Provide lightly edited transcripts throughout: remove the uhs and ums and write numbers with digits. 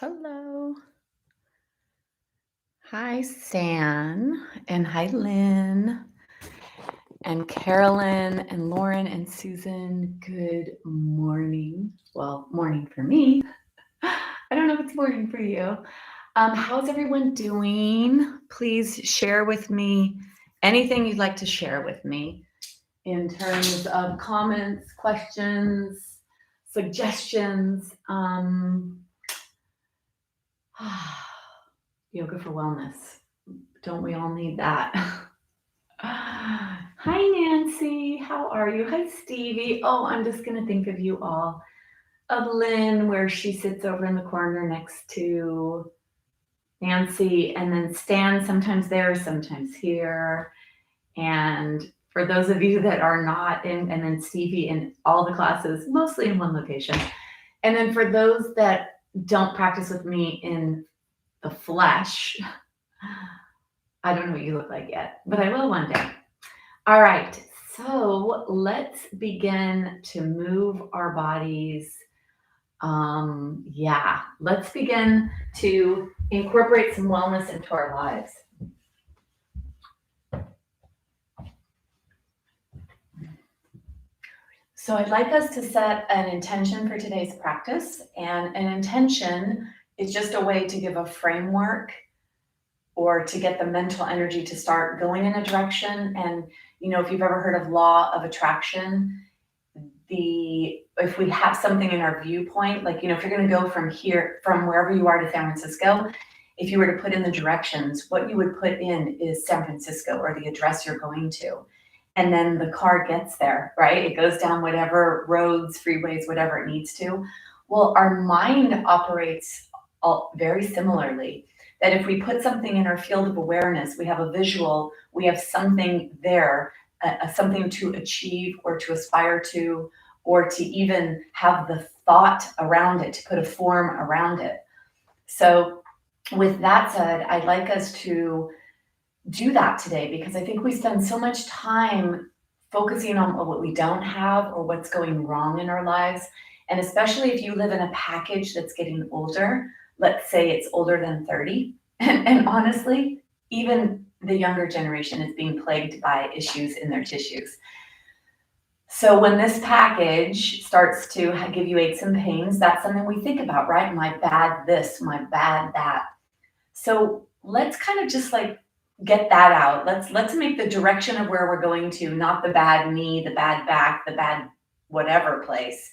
Hello. Hi, San. And hi, Lynn. And Carolyn and Lauren and Susan. Good morning. Well, morning for me. I don't know if it's morning for you. How's everyone doing? Please share with me anything you'd like to share with me in terms of comments, questions, suggestions. Yoga for wellness. Don't we all need that? Hi, Nancy. How are you? Hi, Stevie. Oh, I'm just going to think of you all. Of Lynn, where she sits over in the corner next to Nancy, and then Stan, sometimes there, sometimes here. And for those of you that are not in, and then Stevie in all the classes, mostly in one location. And then for those that don't practice with me in the flesh, I don't know what you look like yet, but I will one day. All right, so let's begin to move our bodies. Let's begin to incorporate some wellness into our lives. So I'd like us to set an intention for today's practice, and an intention is just a way to give a framework or to get the mental energy to start going in a direction. And if you've ever heard of law of attraction, if we have something in our viewpoint, like if you're going to go from wherever you are to San Francisco, if you were to put in the directions, what you would put in is San Francisco or the address you're going to. And then the car gets there, right? It goes down whatever roads, freeways, whatever it needs to. Well, our mind operates very similarly. That if we put something in our field of awareness, we have a visual, we have something there, something to achieve or to aspire to, or to even have the thought around it, to put a form around it. So with that said, I'd like us to do that today, because I think we spend so much time focusing on what we don't have or what's going wrong in our lives. And especially if you live in a package that's getting older, let's say it's older than 30. And honestly, even the younger generation is being plagued by issues in their tissues. So when this package starts to give you aches and pains, that's something we think about, right? My bad this, my bad that. So let's kind of just get that out. Let's make the direction of where we're going to, not the bad knee, the bad back, the bad whatever place,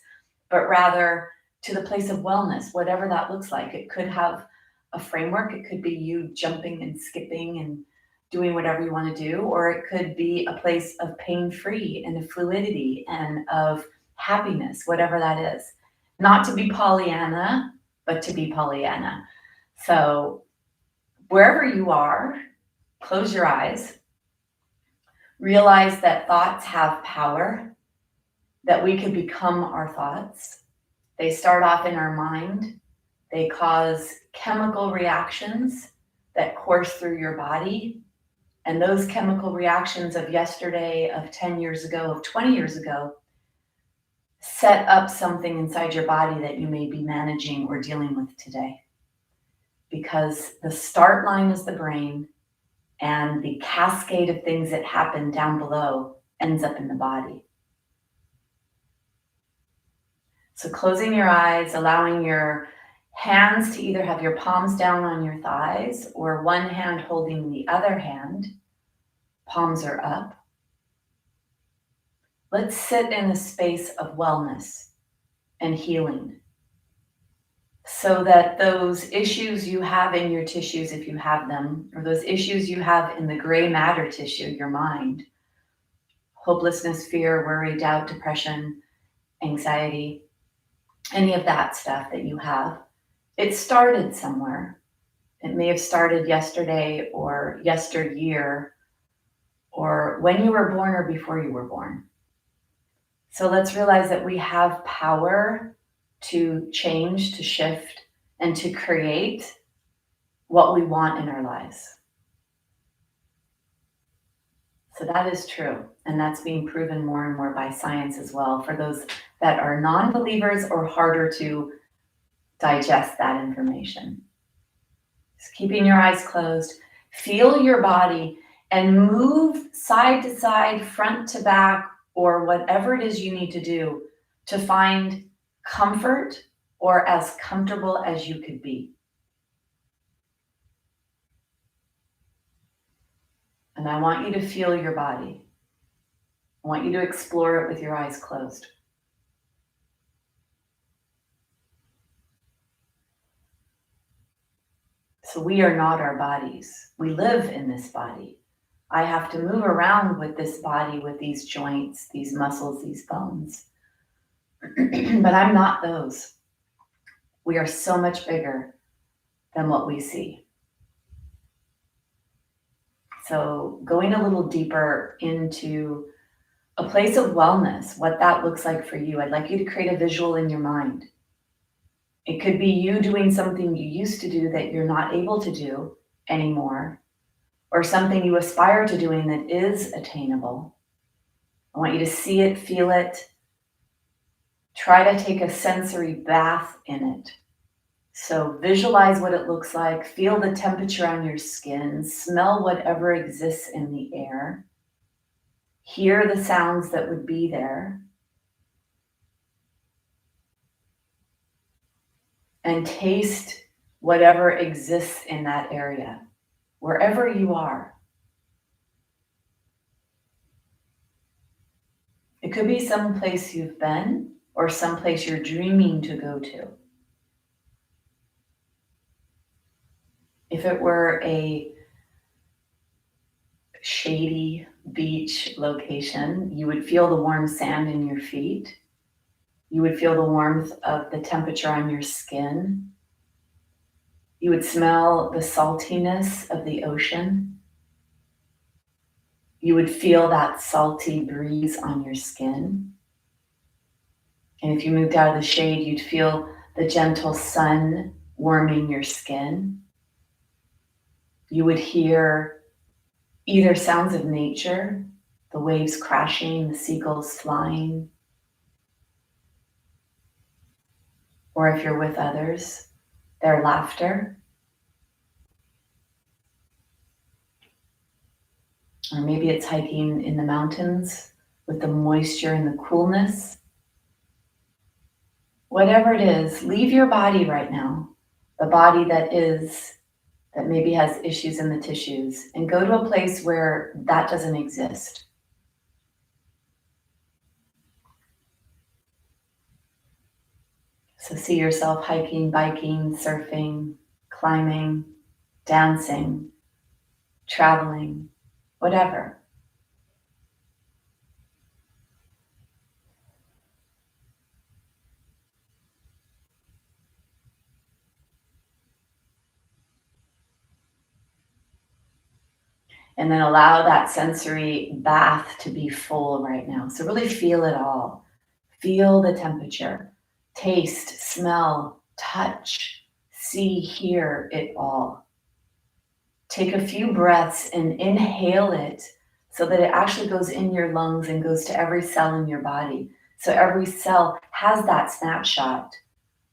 but rather to the place of wellness, whatever that looks like. It could have a framework. It could be you jumping and skipping and doing whatever you want to do, or it could be a place of pain-free and of fluidity and of happiness, whatever that is. Not to be Pollyanna, but to be Pollyanna. So wherever you are, close your eyes. Realize that thoughts have power, that we can become our thoughts. They start off in our mind. They cause chemical reactions that course through your body. And those chemical reactions of yesterday, of 10 years ago, of 20 years ago, set up something inside your body that you may be managing or dealing with today. Because the start line is the brain, and the cascade of things that happen down below ends up in the body. So closing your eyes, allowing your hands to either have your palms down on your thighs or one hand holding the other hand, palms are up. Let's sit in a space of wellness and healing, so that those issues you have in your tissues, if you have them, or those issues you have in the gray matter tissue, your mind, hopelessness, fear, worry, doubt, depression, anxiety, any of that stuff that you have, it started somewhere. It may have started yesterday or yesteryear, or when you were born or before you were born. So let's realize that we have power to change, to shift, and to create what we want in our lives. So that is true. And that's being proven more and more by science as well, for those that are non-believers or harder to digest that information. Just keeping your eyes closed, feel your body and move side to side, front to back, or whatever it is you need to do to find comfort or as comfortable as you could be. And I want you to feel your body. I want you to explore it with your eyes closed. So we are not our bodies. We live in this body. I have to move around with this body, with these joints, these muscles, these bones. But I'm not those. We are so much bigger than what we see. So going a little deeper into a place of wellness, what that looks like for you, I'd like you to create a visual in your mind. It could be you doing something you used to do that you're not able to do anymore, or something you aspire to doing that is attainable. I want you to see it, feel it. Try to take a sensory bath in it. So visualize what it looks like, feel the temperature on your skin, smell whatever exists in the air, hear the sounds that would be there, and taste whatever exists in that area, wherever you are. It could be some place you've been or some place you're dreaming to go to. If it were a shady beach location, you would feel the warm sand in your feet. You would feel the warmth of the temperature on your skin. You would smell the saltiness of the ocean. You would feel that salty breeze on your skin. And if you moved out of the shade, you'd feel the gentle sun warming your skin. You would hear either sounds of nature, the waves crashing, the seagulls flying, or if you're with others, their laughter. Or maybe it's hiking in the mountains with the moisture and the coolness. Whatever it is, leave your body right now, the body that maybe has issues in the tissues, and go to a place where that doesn't exist. So see yourself hiking, biking, surfing, climbing, dancing, traveling, whatever. And then allow that sensory bath to be full right now. So really feel it all. Feel the temperature, taste, smell, touch, see, hear it all. Take a few breaths and inhale it so that it actually goes in your lungs and goes to every cell in your body. So every cell has that snapshot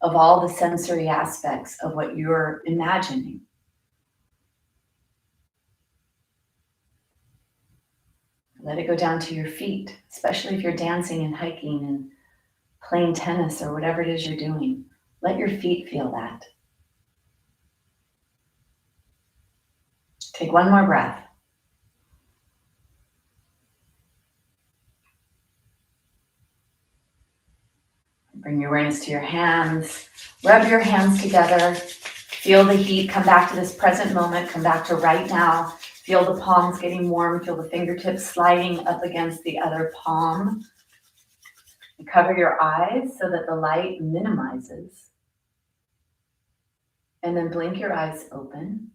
of all the sensory aspects of what you're imagining. Let it go down to your feet, especially if you're dancing and hiking and playing tennis or whatever it is you're doing. Let your feet feel that. Take one more breath. Bring your awareness to your hands. Rub your hands together. Feel the heat. Come back to this present moment. Come back to right now. Feel the palms getting warm. Feel the fingertips sliding up against the other palm. And cover your eyes so that the light minimizes. And then blink your eyes open.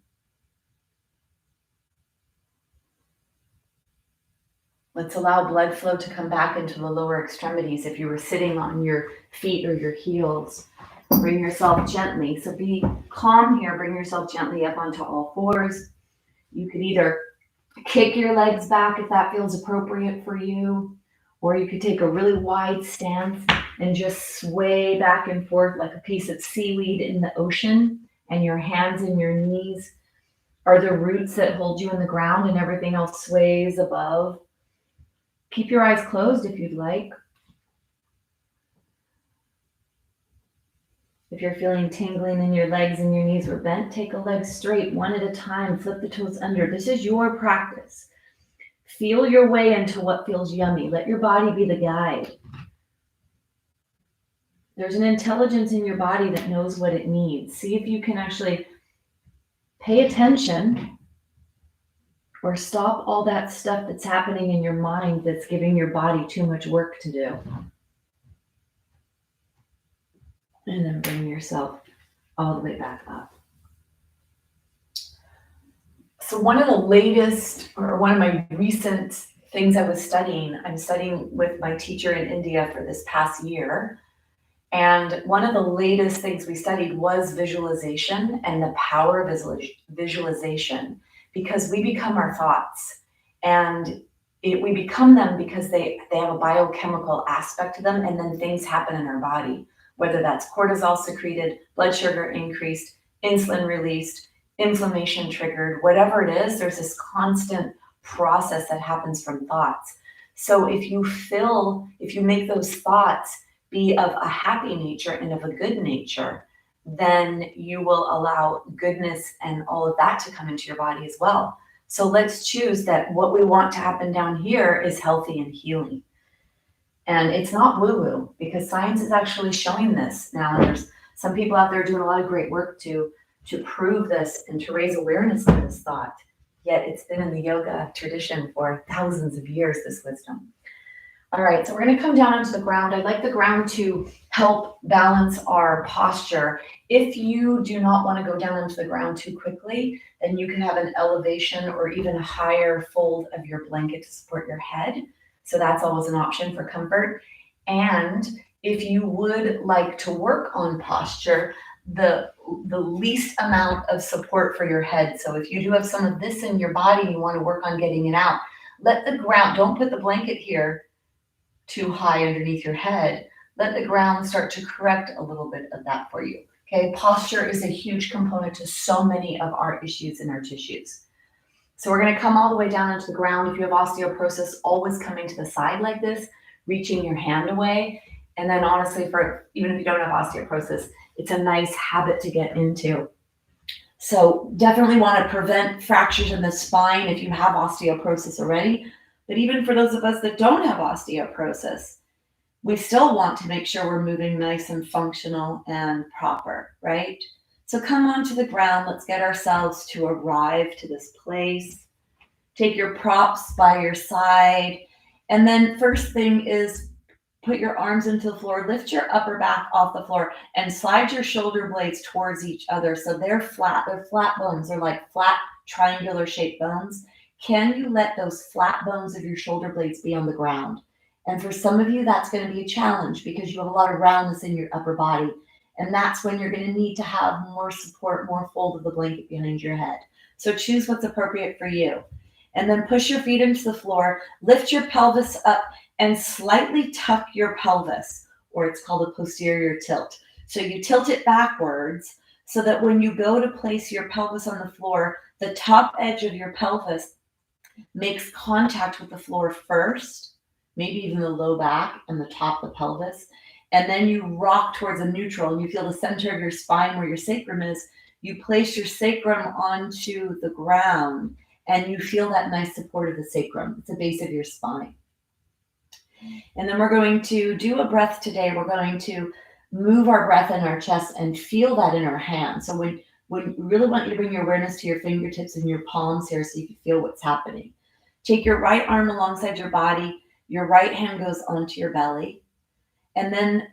Let's allow blood flow to come back into the lower extremities. If you were sitting on your feet or your heels, bring yourself gently. So be calm here. Bring yourself gently up onto all fours. You could either kick your legs back if that feels appropriate for you, or you could take a really wide stance and just sway back and forth like a piece of seaweed in the ocean. And your hands and your knees are the roots that hold you in the ground, and everything else sways above. Keep your eyes closed if you'd like. If you're feeling tingling in your legs and your knees were bent, take a leg straight, one at a time, flip the toes under. This is your practice. Feel your way into what feels yummy. Let your body be the guide. There's an intelligence in your body that knows what it needs. See if you can actually pay attention or stop all that stuff that's happening in your mind that's giving your body too much work to do. And then bring yourself all the way back up. So one of my recent things I'm studying with my teacher in India for this past year. And one of the latest things we studied was visualization and the power of visualization, because we become our thoughts, and we become them because they have a biochemical aspect to them, and then things happen in our body, whether that's cortisol secreted, blood sugar increased, insulin released, inflammation triggered, whatever it is, there's this constant process that happens from thoughts. So if you make those thoughts be of a happy nature and of a good nature, then you will allow goodness and all of that to come into your body as well. So let's choose that what we want to happen down here is healthy and healing. And it's not woo-woo, because science is actually showing this now. And there's some people out there doing a lot of great work to prove this and to raise awareness of this thought. Yet it's been in the yoga tradition for thousands of years, this wisdom. All right, so we're going to come down onto the ground. I'd like the ground to help balance our posture. If you do not want to go down into the ground too quickly, then you can have an elevation or even a higher fold of your blanket to support your head. So that's always an option for comfort. And if you would like to work on posture, the least amount of support for your head. So if you do have some of this in your body, you want to work on getting it out. Let the ground, don't put the blanket here too high underneath your head. Let the ground start to correct a little bit of that for you. Okay, posture is a huge component to so many of our issues in our tissues. So we're going to come all the way down into the ground. If you have osteoporosis, always coming to the side like this, reaching your hand away. And then honestly, even if you don't have osteoporosis, it's a nice habit to get into. So definitely want to prevent fractures in the spine if you have osteoporosis already. But even for those of us that don't have osteoporosis, we still want to make sure we're moving nice and functional and proper, right? So come onto the ground. Let's get ourselves to arrive to this place. Take your props by your side. And then first thing is put your arms into the floor, lift your upper back off the floor, and slide your shoulder blades towards each other. So they're flat bones. They're like flat triangular shaped bones. Can you let those flat bones of your shoulder blades be on the ground? And for some of you, that's going to be a challenge because you have a lot of roundness in your upper body. And that's when you're going to need to have more support, more fold of the blanket behind your head. So choose what's appropriate for you. And then push your feet into the floor, lift your pelvis up, and slightly tuck your pelvis, or it's called a posterior tilt. So you tilt it backwards so that when you go to place your pelvis on the floor, the top edge of your pelvis makes contact with the floor first, maybe even the low back and the top of the pelvis. And then you rock towards a neutral and you feel the center of your spine where your sacrum is. You place your sacrum onto the ground and you feel that nice support of the sacrum. It's the base of your spine. And then we're going to do a breath today. We're going to move our breath in our chest and feel that in our hands. So we really want you to bring your awareness to your fingertips and your palms here so you can feel what's happening. Take your right arm alongside your body. Your right hand goes onto your belly. And then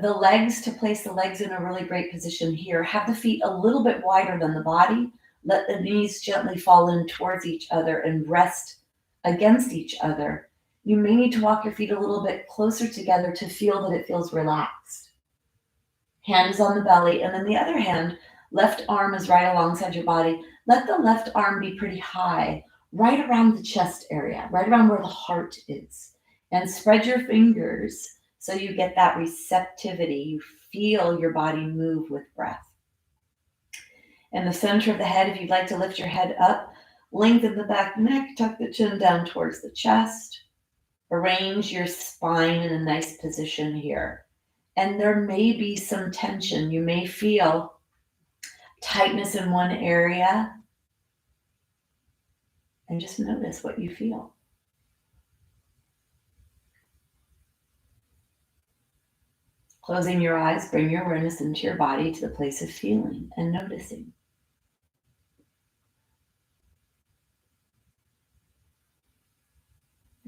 the legs, to place the legs in a really great position here. Have the feet a little bit wider than the body. Let the knees gently fall in towards each other and rest against each other. You may need to walk your feet a little bit closer together to feel that it feels relaxed. Hand is on the belly, and then the other hand, left arm is right alongside your body. Let the left arm be pretty high, right around the chest area, right around where the heart is. And spread your fingers So you get that receptivity. You feel your body move with breath. In the center of the head, if you'd like to lift your head up, lengthen the back neck, tuck the chin down towards the chest. Arrange your spine in a nice position here. And there may be some tension. You may feel tightness in one area. And just notice what you feel. Closing your eyes, bring your awareness into your body to the place of feeling and noticing.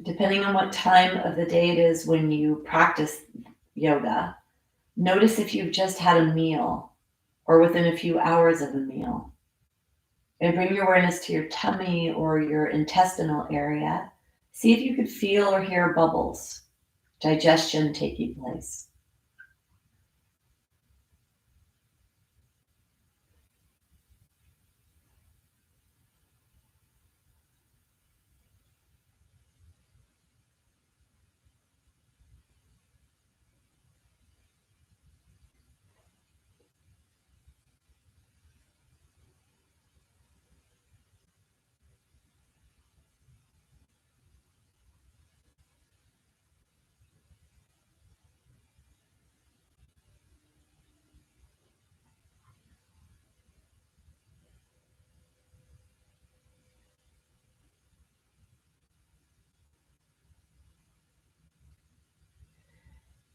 Depending on what time of the day it is when you practice yoga, notice if you've just had a meal or within a few hours of a meal. And bring your awareness to your tummy or your intestinal area. See if you could feel or hear bubbles, digestion taking place.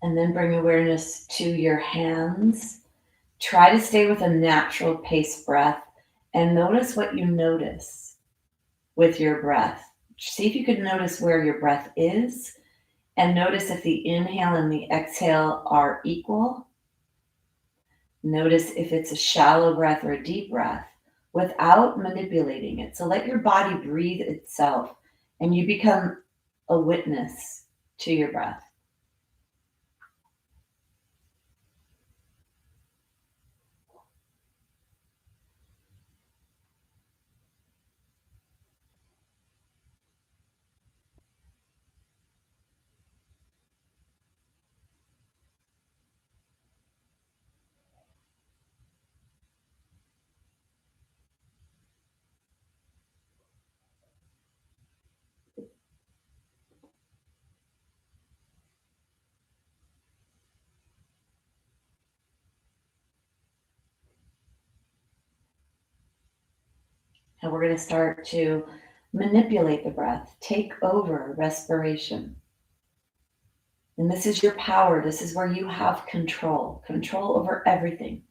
And then bring awareness to your hands. Try to stay with a natural pace breath and notice what you notice with your breath. See if you could notice where your breath is and notice if the inhale and the exhale are equal. Notice if it's a shallow breath or a deep breath without manipulating it. So let your body breathe itself and you become a witness to your breath. And we're going to start to manipulate the breath, take over respiration. And this is your power. This is where you have control over everything,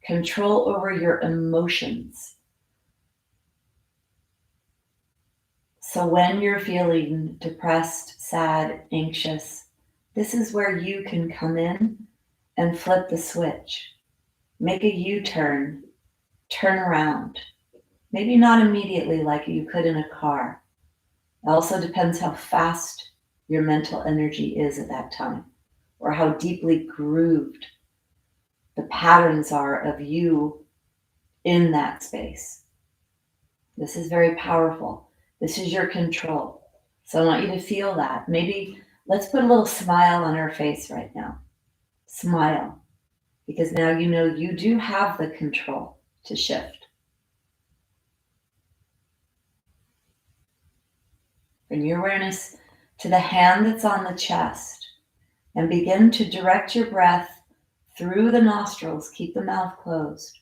control over your emotions. So when you're feeling depressed, sad, anxious, this is where you can come in and flip the switch, make a U-turn, turn around. Maybe not immediately like you could in a car. It also depends how fast your mental energy is at that time or how deeply grooved the patterns are of you in that space. This is very powerful. This is your control. So I want you to feel that. Maybe let's put a little smile on our face right now. Smile, because now you know you do have the control to shift. Bring your awareness to the hand that's on the chest and begin to direct your breath through the nostrils. Keep the mouth closed.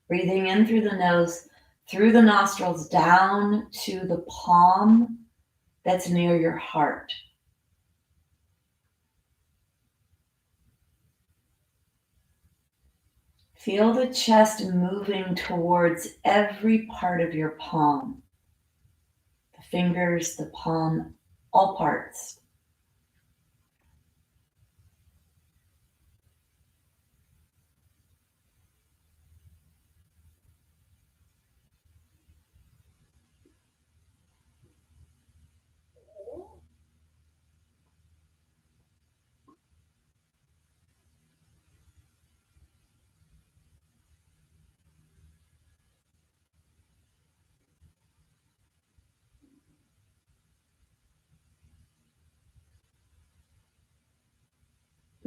Breathing in through the nose, through the nostrils, down to the palm that's near your heart. Feel the chest moving towards every part of your palm. The fingers, the palm, all parts.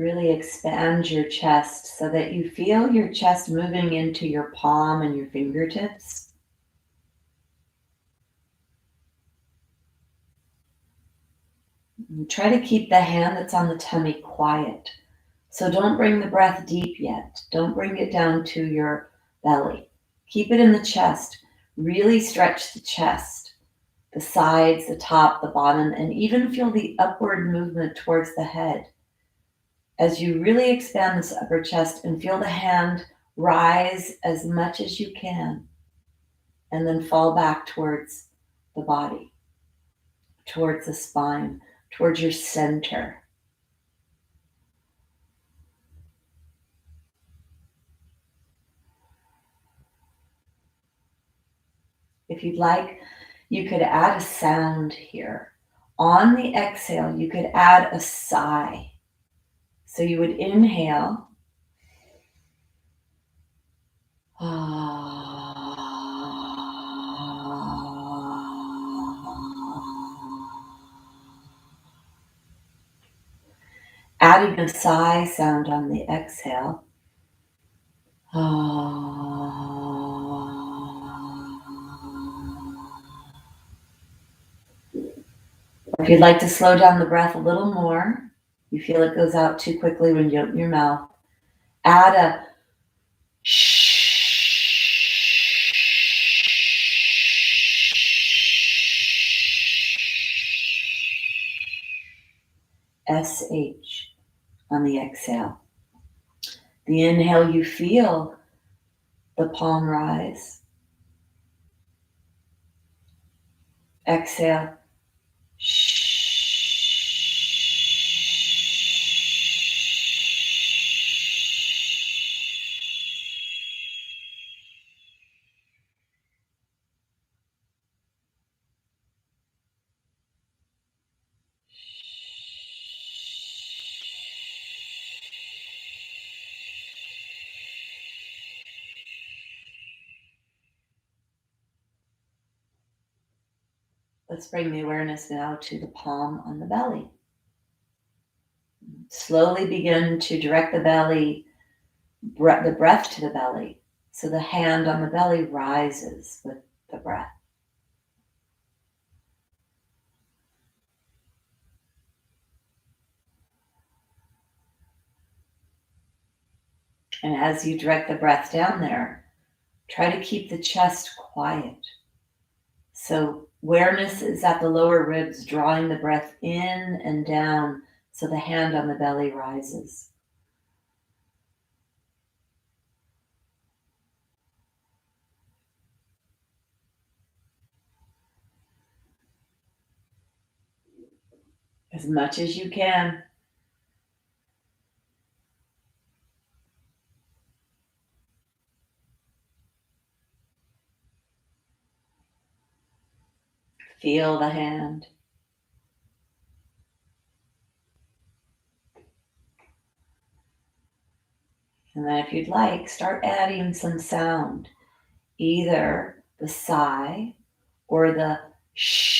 really expand your chest so that you feel your chest moving into your palm and your fingertips. And try to keep the hand that's on the tummy quiet. So don't bring the breath deep yet. Don't bring it down to your belly. Keep it in the chest. Really stretch the chest, the sides, the top, the bottom, and even feel the upward movement towards the head. As you really expand this upper chest and feel the hand rise as much as you can, and then fall back towards the body, towards the spine, towards your center. If you'd like, you could add a sound here. On the exhale, you could add a sigh. So you would inhale. Adding a sigh sound on the exhale. If you'd like to slow down the breath a little more, you feel it goes out too quickly when you open your mouth, add a shh. SH on the exhale. The inhale, you feel the palm rise. Exhale, shh. Let's bring the awareness now to the palm on the belly. Slowly begin to direct the belly, the breath to the belly. So the hand on the belly rises with the breath. And as you direct the breath down there, try to keep the chest quiet. So awareness is at the lower ribs, drawing the breath in and down so the hand on the belly rises. As much as you can. Feel the hand. And then if you'd like, start adding some sound, either the sigh or the shh.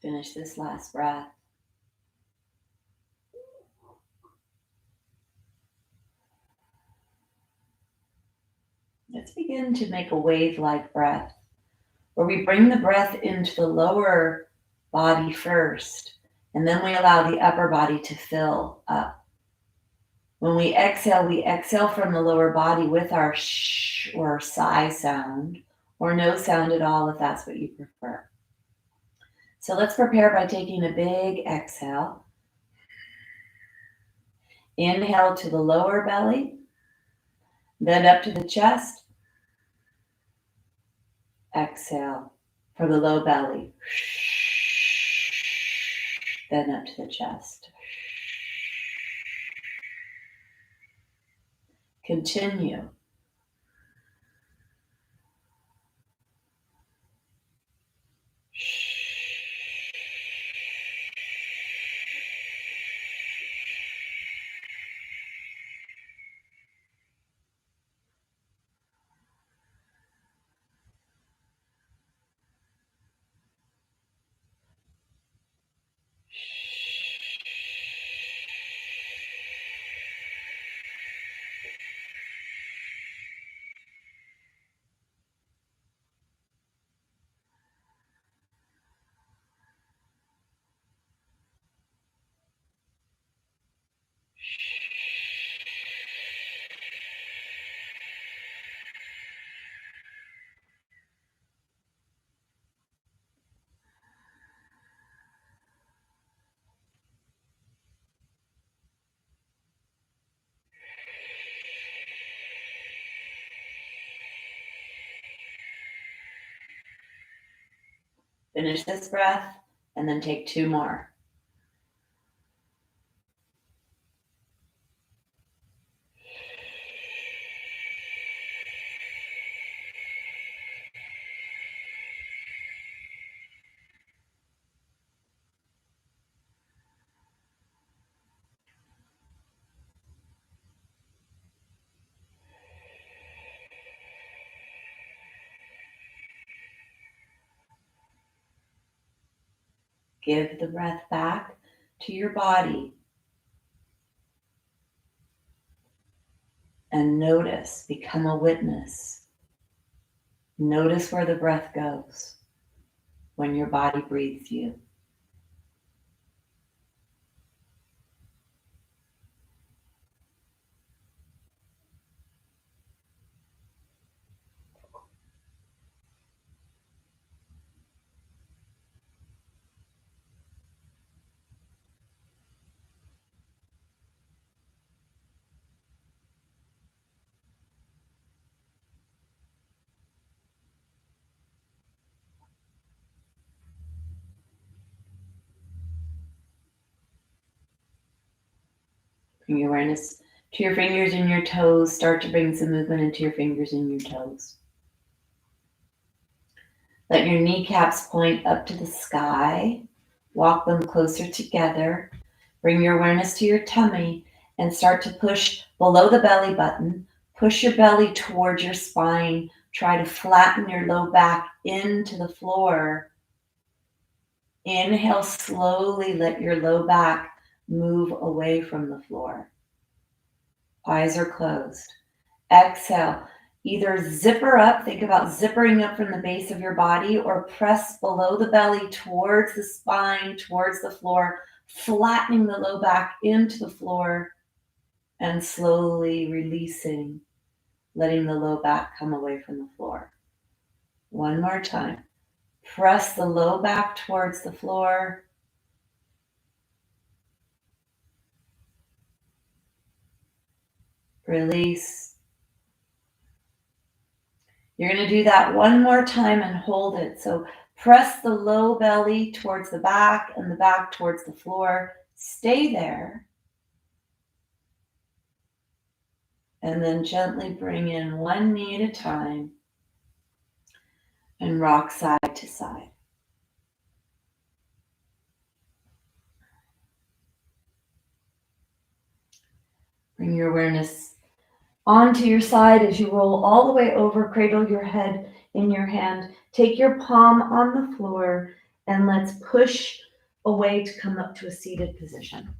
Finish this last breath. Let's begin to make a wave-like breath, where we bring the breath into the lower body first, and then we allow the upper body to fill up. When we exhale from the lower body with our sh or sigh sound, or no sound at all if that's what you prefer. So let's prepare by taking a big exhale. Inhale to the lower belly, then up to the chest. Exhale for the low belly, then up to the chest. Continue. Finish this breath and then take 2 more. Give the breath back to your body and notice, become a witness. Notice where the breath goes when your body breathes you. Bring your awareness to your fingers and your toes. Start to bring some movement into your fingers and your toes. Let your kneecaps point up to the sky. Walk them closer together. Bring your awareness to your tummy and start to push below the belly button. Push your belly towards your spine. Try to flatten your low back into the floor. Inhale slowly, let your low back move away from the floor. Eyes are closed. Exhale. Either zipper up, think about zippering up from the base of your body, or press below the belly towards the spine, towards the floor, flattening the low back into the floor and slowly releasing, letting the low back come away from the floor. One more time. Press the low back towards the floor. Release. You're going to do that one more time and hold it. So press the low belly towards the back and the back towards the floor. Stay there. And then gently bring in one knee at a time and rock side to side. Bring your awareness onto your side as you roll all the way over. Cradle your head in your hand. Take your palm on the floor And let's push away to come up to a seated position.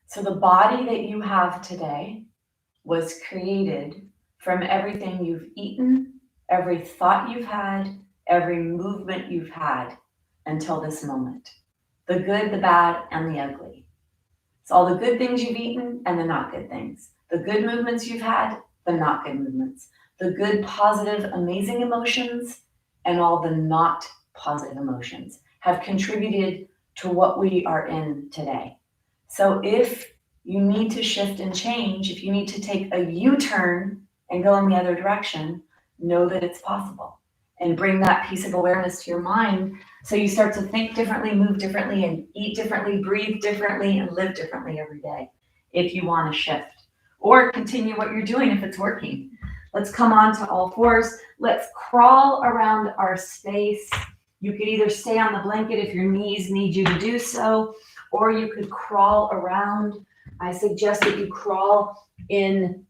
So the body that you have today was created from everything you've eaten, every thought you've had, every movement you've had until this moment. The good, the bad, and the ugly. It's all the good things you've eaten and the not good things. The good movements you've had, the not good movements. The good, positive, amazing emotions, and all the not positive emotions have contributed to what we are in today. So if you need to shift and change, if you need to take a U-turn and go in the other direction, know that it's possible. And bring that piece of awareness to your mind so you start to think differently, move differently, and eat differently, breathe differently, and live differently every day if you want to shift. Or continue what you're doing if it's working. Let's come on to all fours. Let's crawl around our space. You could either stay on the blanket if your knees need you to do so, or you could crawl around. I suggest that you crawl in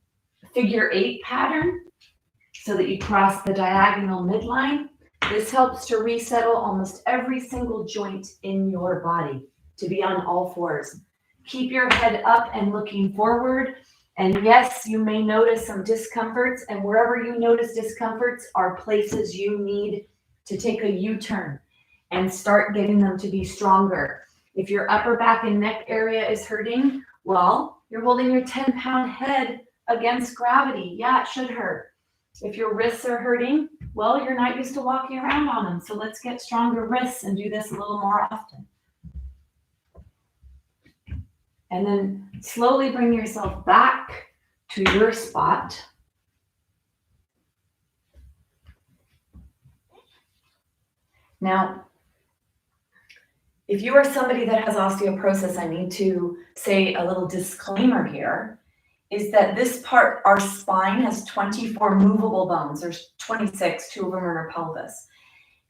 figure 8 pattern so that you cross the diagonal midline. This helps to resettle almost every single joint in your body to be on all fours. Keep your head up and looking forward. And yes, you may notice some discomforts, and wherever you notice discomforts are places you need to take a U-turn and start getting them to be stronger. If your upper back and neck area is hurting, well, you're holding your 10-pound head against gravity. Yeah, it should hurt. If your wrists are hurting, well, you're not used to walking around on them. So let's get stronger wrists and do this a little more often. And then slowly bring yourself back to your spot. Now, if you are somebody that has osteoporosis, I need to say a little disclaimer here, is that this part, our spine has 24 movable bones. There's 26, 2 of them are in our pelvis.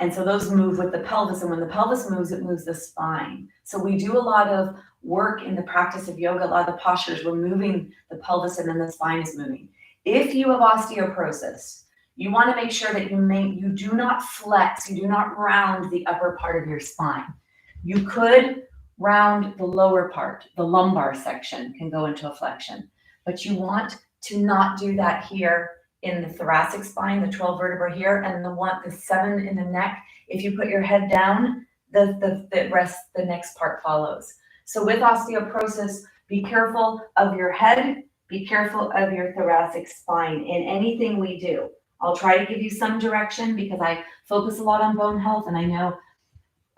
And so those move with the pelvis, and when the pelvis moves, it moves the spine. So we do a lot of work in the practice of yoga, a lot of the postures, we're moving the pelvis and then the spine is moving. If you have osteoporosis, you want to make sure that you do not flex, you do not round the upper part of your spine. You could round the lower part, the lumbar section can go into a flexion, but you want to not do that here in the thoracic spine, the 12 vertebrae here, and the 7 in the neck. If you put your head down, the rest, the next part follows. So with osteoporosis, be careful of your head, be careful of your thoracic spine in anything we do. I'll try to give you some direction because I focus a lot on bone health, and I know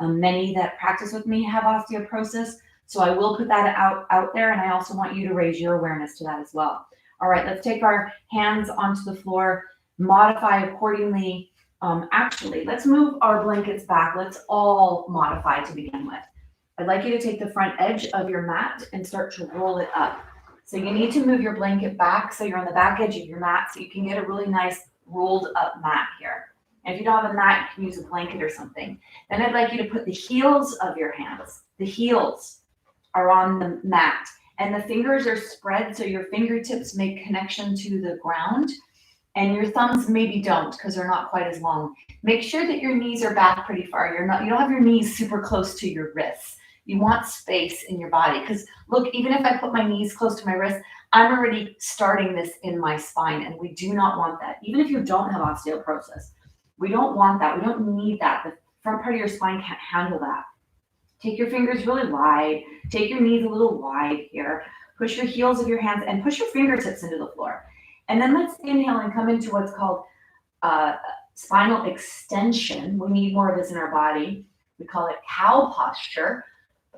many that practice with me have osteoporosis. So I will put that out there, and I also want you to raise your awareness to that as well. All right, let's take our hands onto the floor, modify accordingly. Actually, let's move our blankets back. Let's all modify to begin with. I'd like you to take the front edge of your mat and start to roll it up. So you need to move your blanket back so you're on the back edge of your mat so you can get a really nice rolled up mat here. And if you don't have a mat, you can use a blanket or something. Then I'd like you to put the heels of your hands. The heels are on the mat. And the fingers are spread so your fingertips make connection to the ground. And your thumbs maybe don't because they're not quite as long. Make sure that your knees are back pretty far. You don't have your knees super close to your wrists. You want space in your body. Because look, even if I put my knees close to my wrist, I'm already starting this in my spine. And we do not want that. Even if you don't have osteoporosis, we don't want that. We don't need that. The front part of your spine can't handle that. Take your fingers really wide. Take your knees a little wide here. Push your heels of your hands and push your fingertips into the floor. And then let's inhale and come into what's called spinal extension. We need more of this in our body. We call it cow posture.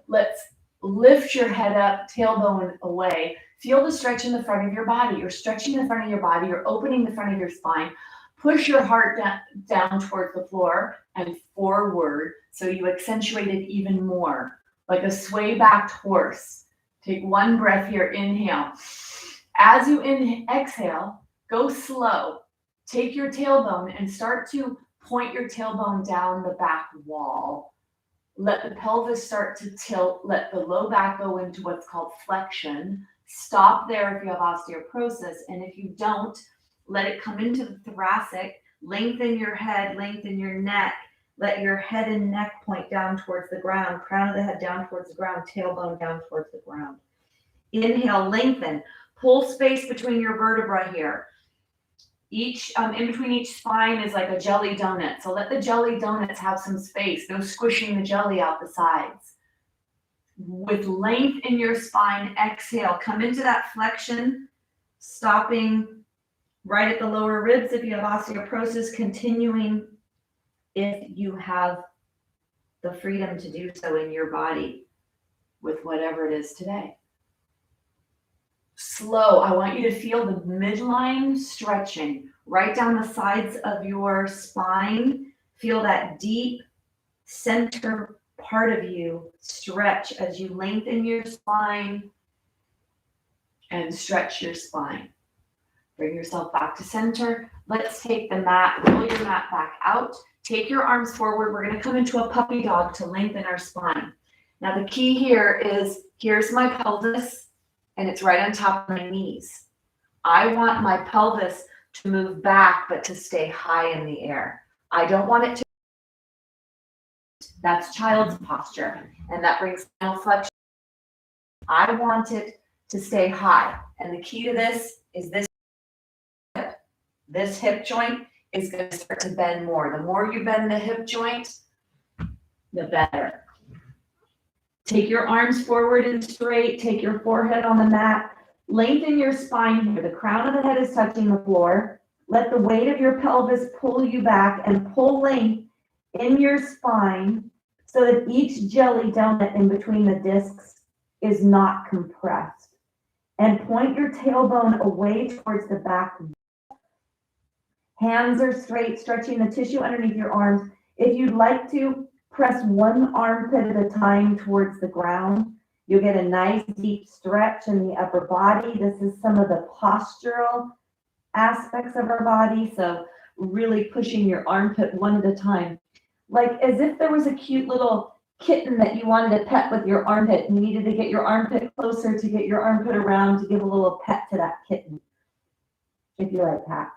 Let's lift your head up, tailbone away. Feel the stretch in the front of your body. You're stretching the front of your body. You're opening the front of your spine. Push your heart down towards the floor and forward so you accentuate it even more, like a sway-backed horse. Take one breath here, inhale. As you exhale, go slow. Take your tailbone and start to point your tailbone down the back wall. Let the pelvis start to tilt. Let the low back go into what's called flexion. Stop there if you have osteoporosis. And if you don't, let it come into the thoracic. Lengthen your head, lengthen your neck. Let your head and neck point down towards the ground, crown of the head down towards the ground, tailbone down towards the ground. Inhale, lengthen. Pull space between your vertebrae here. Each in between each spine is like a jelly donut. So let the jelly donuts have some space. No squishing the jelly out the sides. With length in your spine, exhale. Come into that flexion, stopping right at the lower ribs if you have osteoporosis, continuing if you have the freedom to do so in your body with whatever it is today. Slow. I want you to feel the midline stretching right down the sides of your spine. Feel that deep center part of you stretch as you lengthen your spine and stretch your spine. Bring yourself back to center. Let's take the mat, roll your mat back out. Take your arms forward. We're going to come into a puppy dog to lengthen our spine. Now the key here is, here's my pelvis, and it's right on top of my knees. I want my pelvis to move back, but to stay high in the air. I don't want it to. That's child's posture, and that brings spinal flexion. I want it to stay high, and the key to this is this. This hip joint is going to start to bend more. The more you bend the hip joint, the better. Take your arms forward and straight. Take your forehead on the mat. Lengthen your spine here. The crown of the head is touching the floor. Let the weight of your pelvis pull you back and pull length in your spine so that each jelly donut in between the discs is not compressed. And point your tailbone away towards the back. Hands are straight, stretching the tissue underneath your arms. If you'd like to, press one armpit at a time towards the ground. You'll get a nice deep stretch in the upper body. This is some of the postural aspects of our body. So really pushing your armpit one at a time. Like as if there was a cute little kitten that you wanted to pet with your armpit. You needed to get your armpit closer to get your armpit around to give a little pet to that kitten. If you like cats.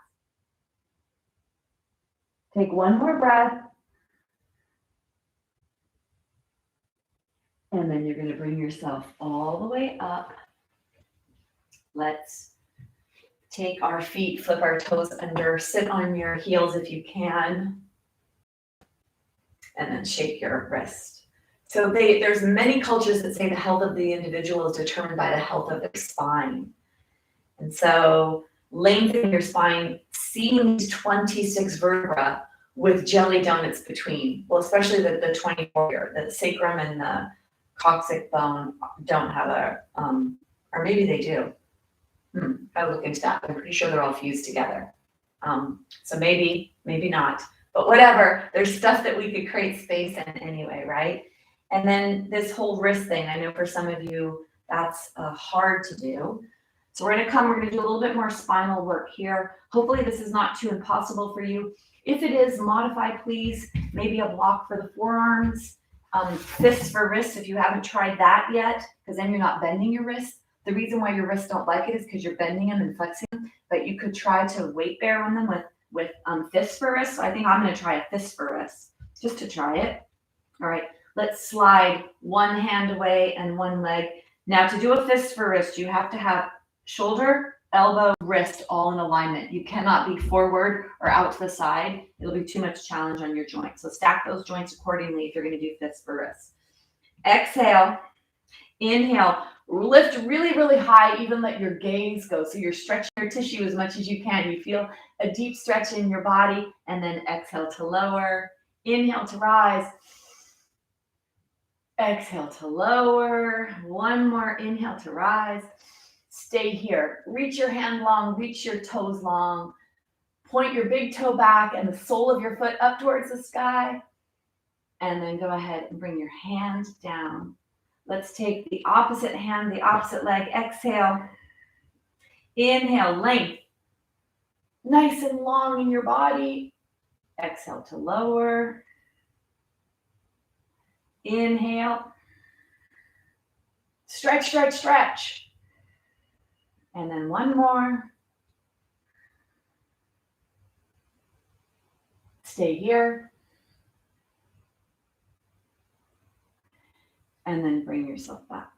Take one more breath. And then you're going to bring yourself all the way up. Let's take our feet, flip our toes under, sit on your heels if you can, and then shake your wrist. So there's many cultures that say the health of the individual is determined by the health of their spine. And so lengthen your spine, seeing these 26 vertebrae with jelly donuts between. Well, especially the 24 here, the sacrum and the coccyx bone don't have a, or maybe they do. I'll look into that. I'm pretty sure they're all fused together. So maybe not, but whatever. There's stuff that we could create space in anyway, right? And then this whole wrist thing, I know for some of you, that's hard to do. So we're gonna do a little bit more spinal work here. Hopefully this is not too impossible for you. If it is, modify please, maybe a block for the forearms, fists for wrists if you haven't tried that yet, because then you're not bending your wrists. The reason why your wrists don't like it is because you're bending them and flexing them, but you could try to weight bear on them with fists for wrists. So I think I'm gonna try a fist for wrists, just to try it. All right, let's slide one hand away and one leg. Now to do a fist for wrist, you have to have shoulder, elbow, wrist all in alignment. You cannot be forward or out to the side. It'll be too much challenge on your joints. So stack those joints accordingly if you're going to do fists for wrists. Exhale, inhale, lift really, really high, even let your gaze go. So you're stretching your tissue as much as you can. You feel a deep stretch in your body, and then exhale to lower, inhale to rise, exhale to lower, one more inhale to rise. Stay here. Reach your hand long, reach your toes long. Point your big toe back and the sole of your foot up towards the sky. And then go ahead and bring your hand down. Let's take the opposite hand, the opposite leg. Exhale. Inhale, length. Nice and long in your body. Exhale to lower. Inhale. Stretch, stretch, stretch. And then one more. stay here. And then bring yourself back.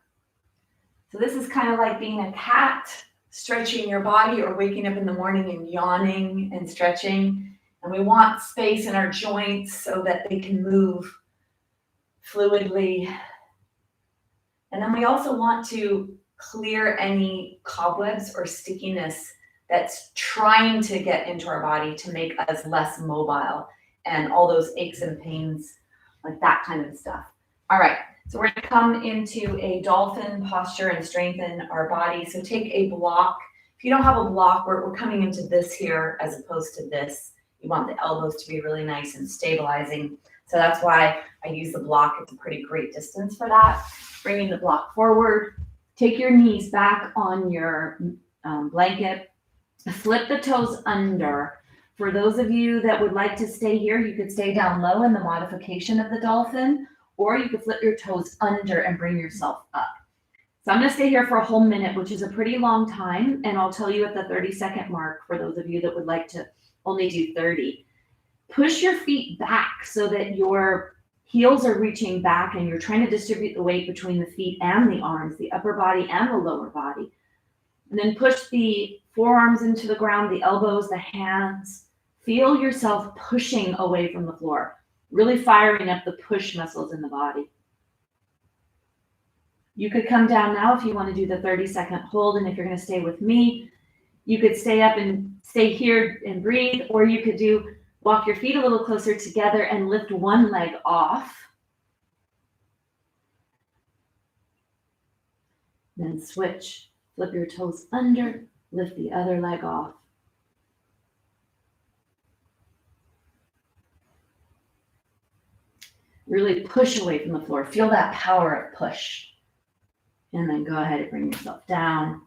So this is kind of like being a cat, stretching your body, or waking up in the morning and yawning and stretching. And we want space in our joints so that they can move fluidly. And then we also want to clear any cobwebs or stickiness that's trying to get into our body to make us less mobile and all those aches and pains, like that kind of stuff. All right, so we're gonna come into a dolphin posture and strengthen our body. So take a block. If you don't have a block, we're coming into this here as opposed to this. You want the elbows to be really nice and stabilizing. So that's why I use the block. It's a pretty great distance for that. Bringing the block forward. Take your knees back on your blanket. Flip the toes under. For those of you that would like to stay here, you could stay down low in the modification of the dolphin, or you could flip your toes under and bring yourself up. So I'm going to stay here for a whole minute, which is a pretty long time, and I'll tell you at the 30-second mark for those of you that would like to only do 30. Push your feet back so that your heels are reaching back and you're trying to distribute the weight between the feet and the arms, the upper body and the lower body. And then push the forearms into the ground, the elbows, the hands. Feel yourself pushing away from the floor, really firing up the push muscles in the body. You could come down now if you want to do the 30-second hold, and if you're going to stay with me, you could stay up and stay here and breathe, or you could walk your feet a little closer together and lift one leg off. Then switch. Flip your toes under, lift the other leg off. Really push away from the floor. Feel that power of push. And then go ahead and bring yourself down.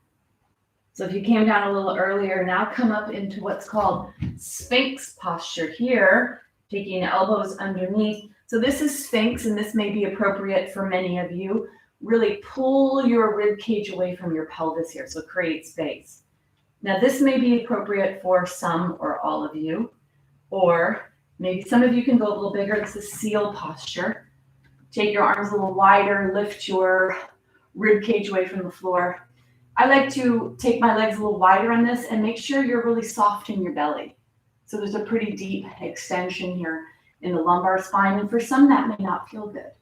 So if you came down a little earlier, now come up into what's called Sphinx posture here, taking elbows underneath. So this is Sphinx, and this may be appropriate for many of you. Really pull your rib cage away from your pelvis here, so create space. Now this may be appropriate for some or all of you, or maybe some of you can go a little bigger. This is seal posture. Take your arms a little wider, lift your rib cage away from the floor. I like to take my legs a little wider on this and make sure you're really soft in your belly. So there's a pretty deep extension here in the lumbar spine, and for some that may not feel good.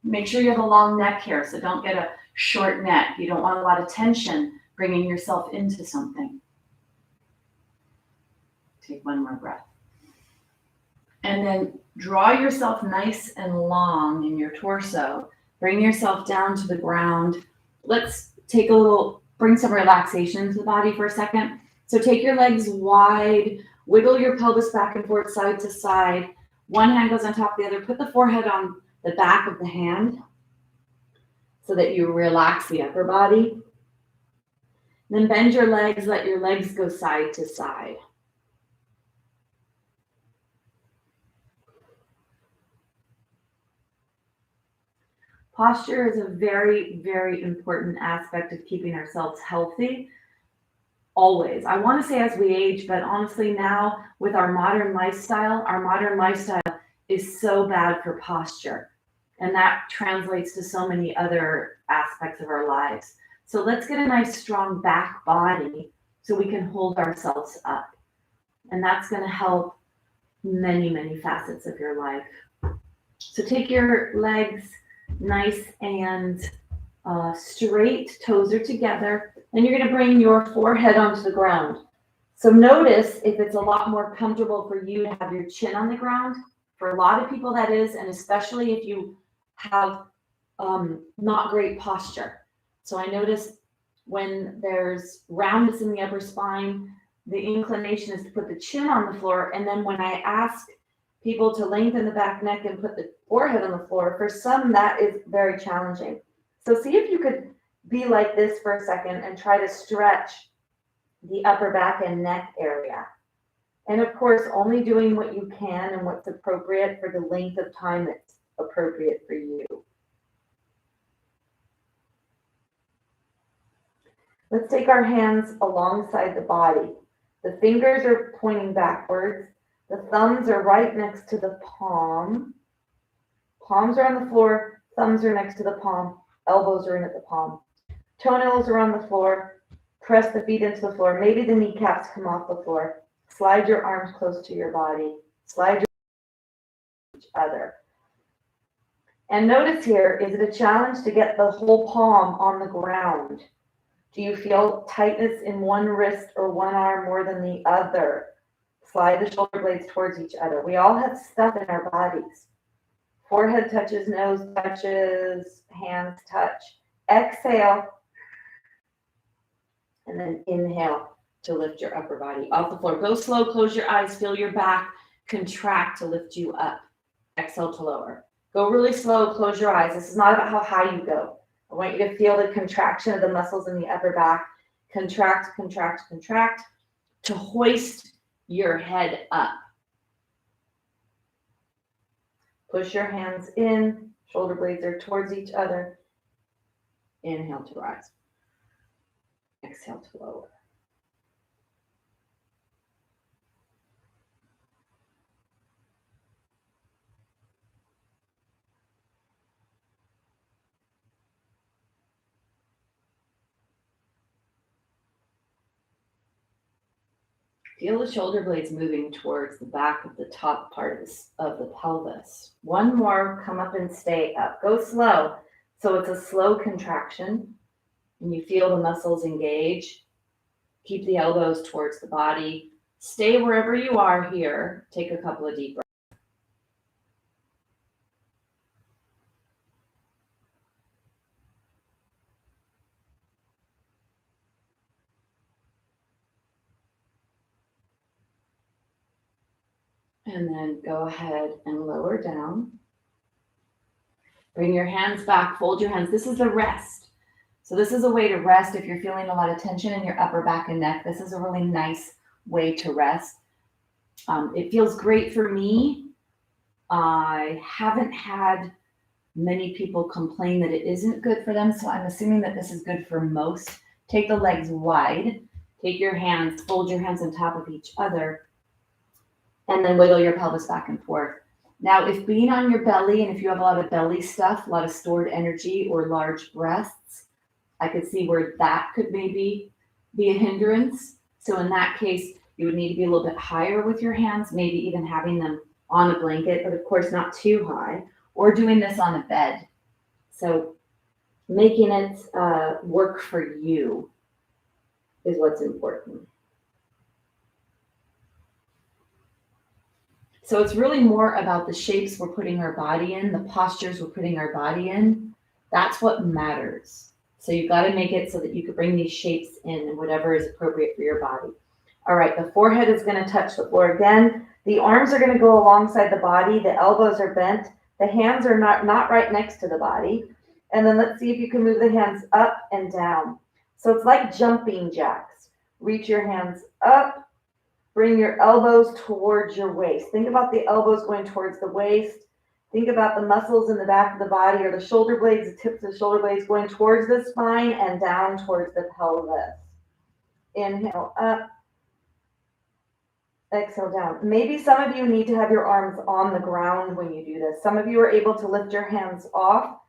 Make sure you have a long neck here, so don't get a short neck. You don't want a lot of tension bringing yourself into something. Take one more breath. And then draw yourself nice and long in your torso. Bring yourself down to the ground. Let's bring some relaxation into the body for a second. So take your legs wide, wiggle your pelvis back and forth, side to side. One hand goes on top of the other. Put the forehead on the back of the hand so that you relax the upper body. Then bend your legs, let your legs go side to side. Posture is a very, very important aspect of keeping ourselves healthy. Always. I want to say as we age, but honestly now with our modern lifestyle is so bad for posture. And that translates to so many other aspects of our lives. So let's get a nice strong back body so we can hold ourselves up. And that's going to help many, many facets of your life. So take your legs nice and straight, toes are together, and you're going to bring your forehead onto the ground. So notice if it's a lot more comfortable for you to have your chin on the ground. For a lot of people that is, and especially if you have not great posture. So I notice when there's roundness in the upper spine, the inclination is to put the chin on the floor, and then when I ask people to lengthen the back neck and put the forehead on the floor, for some that is very challenging. So see if you could be like this for a second and try to stretch the upper back and neck area. And of course, only doing what you can and what's appropriate for the length of time that's appropriate for you. Let's take our hands alongside the body. The fingers are pointing backwards. The thumbs are right next to the palm. Palms are on the floor, thumbs are next to the palm, elbows are in at the palm. Toenails are on the floor. Press the feet into the floor. Maybe the kneecaps come off the floor. Slide your arms close to your body. Slide your each other. And notice here, is it a challenge to get the whole palm on the ground? Do you feel tightness in one wrist or one arm more than the other? Slide the shoulder blades towards each other. We all have stuff in our bodies. Forehead touches, nose touches, hands touch. Exhale. And then inhale to lift your upper body off the floor. Go slow, close your eyes, feel your back contract to lift you up. Exhale to lower. Go really slow, close your eyes. This is not about how high you go. I want you to feel the contraction of the muscles in the upper back. Contract, contract, contract to hoist your head up. Push your hands in, shoulder blades are towards each other. Inhale to rise. Exhale to lower. Feel the shoulder blades moving towards the back of the top part of the pelvis. One more, come up and stay up. Go slow. So it's a slow contraction and you feel the muscles engage. Keep the elbows towards the body. Stay wherever you are here. Take a couple of deep breaths. And then go ahead and lower down. Bring your hands back, fold your hands. This is a rest. So this is a way to rest if you're feeling a lot of tension in your upper back and neck. This is a really nice way to rest. It feels great for me. I haven't had many people complain that it isn't good for them, so I'm assuming that this is good for most. Take the legs wide. Take your hands, fold your hands on top of each other, and then wiggle your pelvis back and forth. Now, if being on your belly, and if you have a lot of belly stuff, a lot of stored energy or large breasts, I could see where that could maybe be a hindrance. So in that case, you would need to be a little bit higher with your hands, maybe even having them on a blanket, but of course not too high, or doing this on a bed. So making it work for you is what's important. So it's really more about the shapes we're putting our body in, the postures we're putting our body in. That's what matters. So you've got to make it so that you can bring these shapes in and whatever is appropriate for your body. All right, the forehead is going to touch the floor again. The arms are going to go alongside the body. The elbows are bent. The hands are not right next to the body. And then let's see if you can move the hands up and down. So it's like jumping jacks. Reach your hands up. Bring your elbows towards your waist. Think about the elbows going towards the waist. Think about the muscles in the back of the body or the shoulder blades, the tips of the shoulder blades going towards the spine and down towards the pelvis. Inhale up. Exhale down. Maybe some of you need to have your arms on the ground when you do this. Some of you are able to lift your hands off.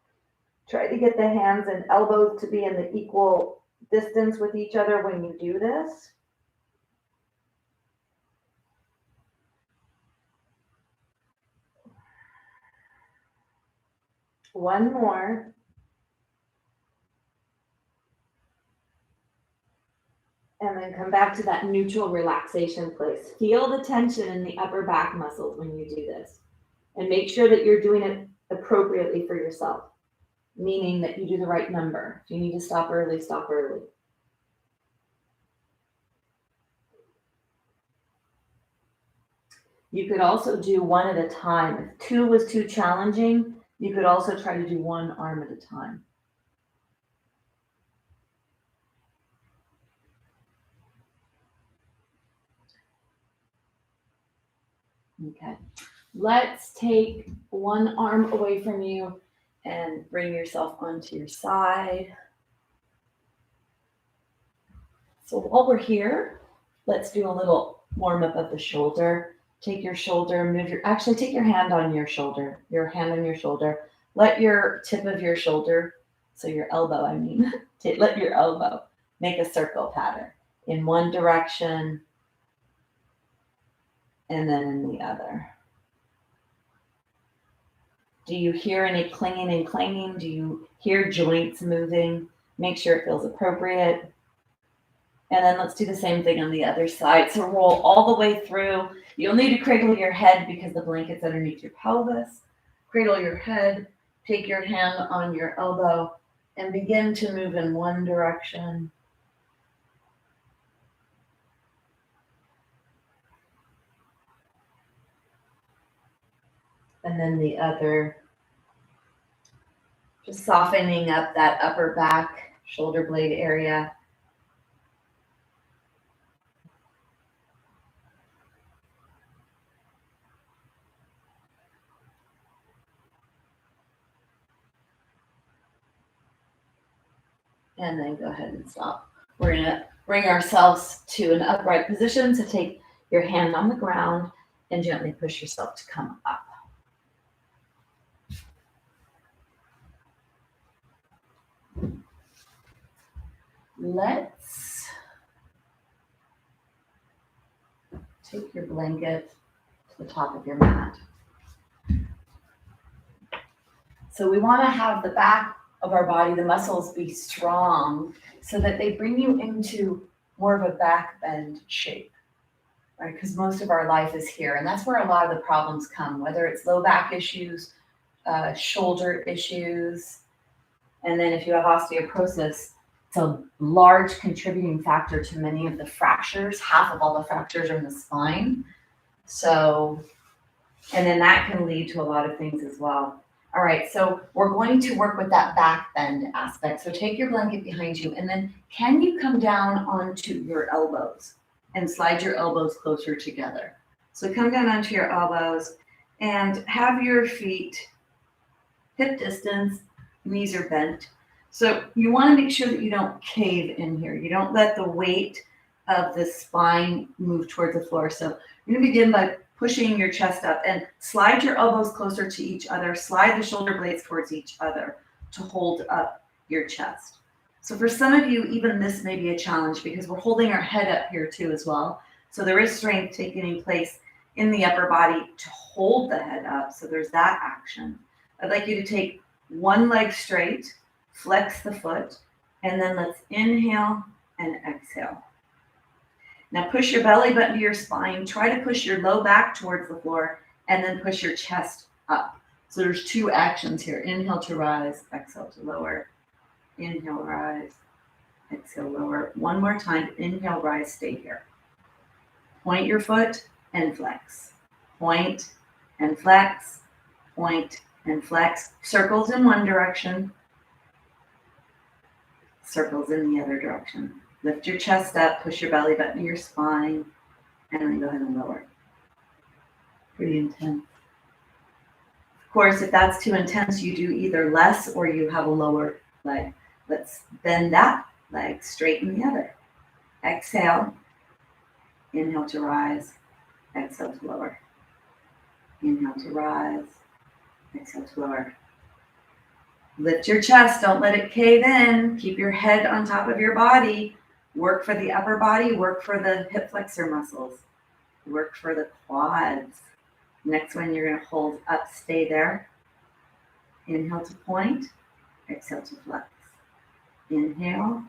Try to get the hands and elbows to be in the equal distance with each other when you do this. One more. And then come back to that neutral relaxation place. Feel the tension in the upper back muscles when you do this. And make sure that you're doing it appropriately for yourself, meaning that you do the right number. If you need to stop early, stop early. You could also do one at a time. If two was too challenging, you could also try to do one arm at a time. Okay, let's take one arm away from you and bring yourself onto your side. So while we're here, let's do a little warm up of the shoulder. Take your shoulder, take your hand on your shoulder, Let your tip of your shoulder, so your elbow, let your elbow make a circle pattern in one direction and then in the other. Do you hear any clinging and clanging? Do you hear joints moving? Make sure it feels appropriate. And then let's do the same thing on the other side. So roll all the way through. You'll need to cradle your head because the blanket's underneath your pelvis. Cradle your head, take your hand on your elbow, and begin to move in one direction. And then the other. Just softening up that upper back, shoulder blade area. And then go ahead and stop. We're going to bring ourselves to an upright position. So take your hand on the ground and gently push yourself to come up. Let's take your blanket to the top of your mat. So we want to have the back of our body, the muscles be strong so that they bring you into more of a back bend shape, right? Because most of our life is here, and that's where a lot of the problems come, whether it's low back issues, shoulder issues, and then if you have osteoporosis, it's a large contributing factor to many of the fractures. Half of all the fractures are in the spine. So, and then that can lead to a lot of things as well. All right, so we're going to work with that back bend aspect. So take your blanket behind you, and then can you come down onto your elbows and slide your elbows closer together? So come down onto your elbows and have your feet hip distance, knees are bent. So you want to make sure that you don't cave in here. You don't let the weight of the spine move towards the floor. So you're going to begin by pushing your chest up and slide your elbows closer to each other. Slide the shoulder blades towards each other to hold up your chest. So for some of you, even this may be a challenge because we're holding our head up here too as well. So there is strength taking place in the upper body to hold the head up. So there's that action. I'd like you to take one leg straight, flex the foot, and then let's inhale and exhale. Now push your belly button to your spine. Try to push your low back towards the floor and then push your chest up. So there's two actions here. Inhale to rise, exhale to lower. Inhale, rise, exhale, lower. One more time. Inhale, rise, stay here. Point your foot and flex. Point and flex. Point and flex. Circles in one direction. Circles in the other direction. Lift your chest up, push your belly button to your spine, and then go ahead and lower. Pretty intense. Of course, if that's too intense, you do either less or you have a lower leg. Let's bend that leg, straighten the other. Exhale. Inhale to rise. Exhale to lower. Inhale to rise. Exhale to lower. Lift your chest. Don't let it cave in. Keep your head on top of your body. Work for the upper body. Work for the hip flexor muscles. Work for the quads. Next one, you're going to hold up. Stay there. Inhale to point. Exhale to flex. Inhale.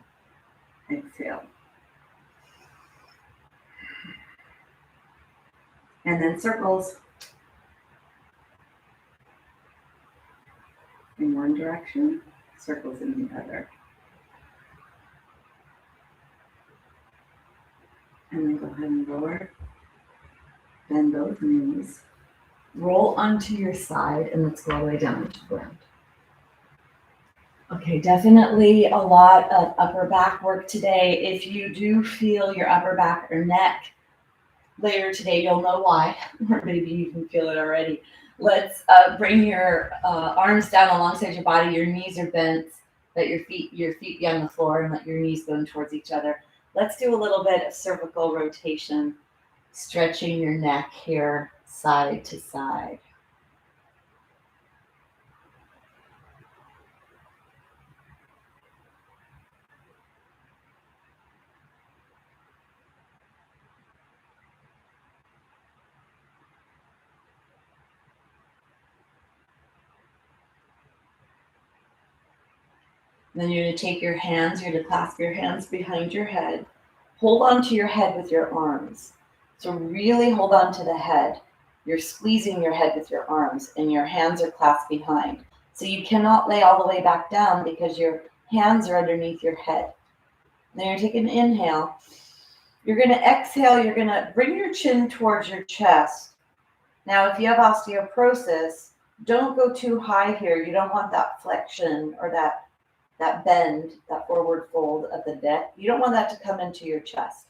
Exhale. And then circles. In one direction, circles in the other. And then go ahead and lower. Bend both knees. Roll onto your side and let's go all the way down to the ground. Okay, definitely a lot of upper back work today. If you do feel your upper back or neck later today, you'll know why, or maybe you can feel it already. Let's bring your arms down alongside your body. Your knees are bent. Let your feet be on the floor and let your knees go in towards each other. Let's do a little bit of cervical rotation. Stretching your neck here, side to side. Then you're going to take your hands, you're going to clasp your hands behind your head. Hold on to your head with your arms. So really hold on to the head. You're squeezing your head with your arms and your hands are clasped behind. So you cannot lay all the way back down because your hands are underneath your head. Then you're taking an inhale. You're going to exhale. You're going to bring your chin towards your chest. Now, if you have osteoporosis, don't go too high here. You don't want that flexion or that bend, that forward fold of the neck. You don't want that to come into your chest.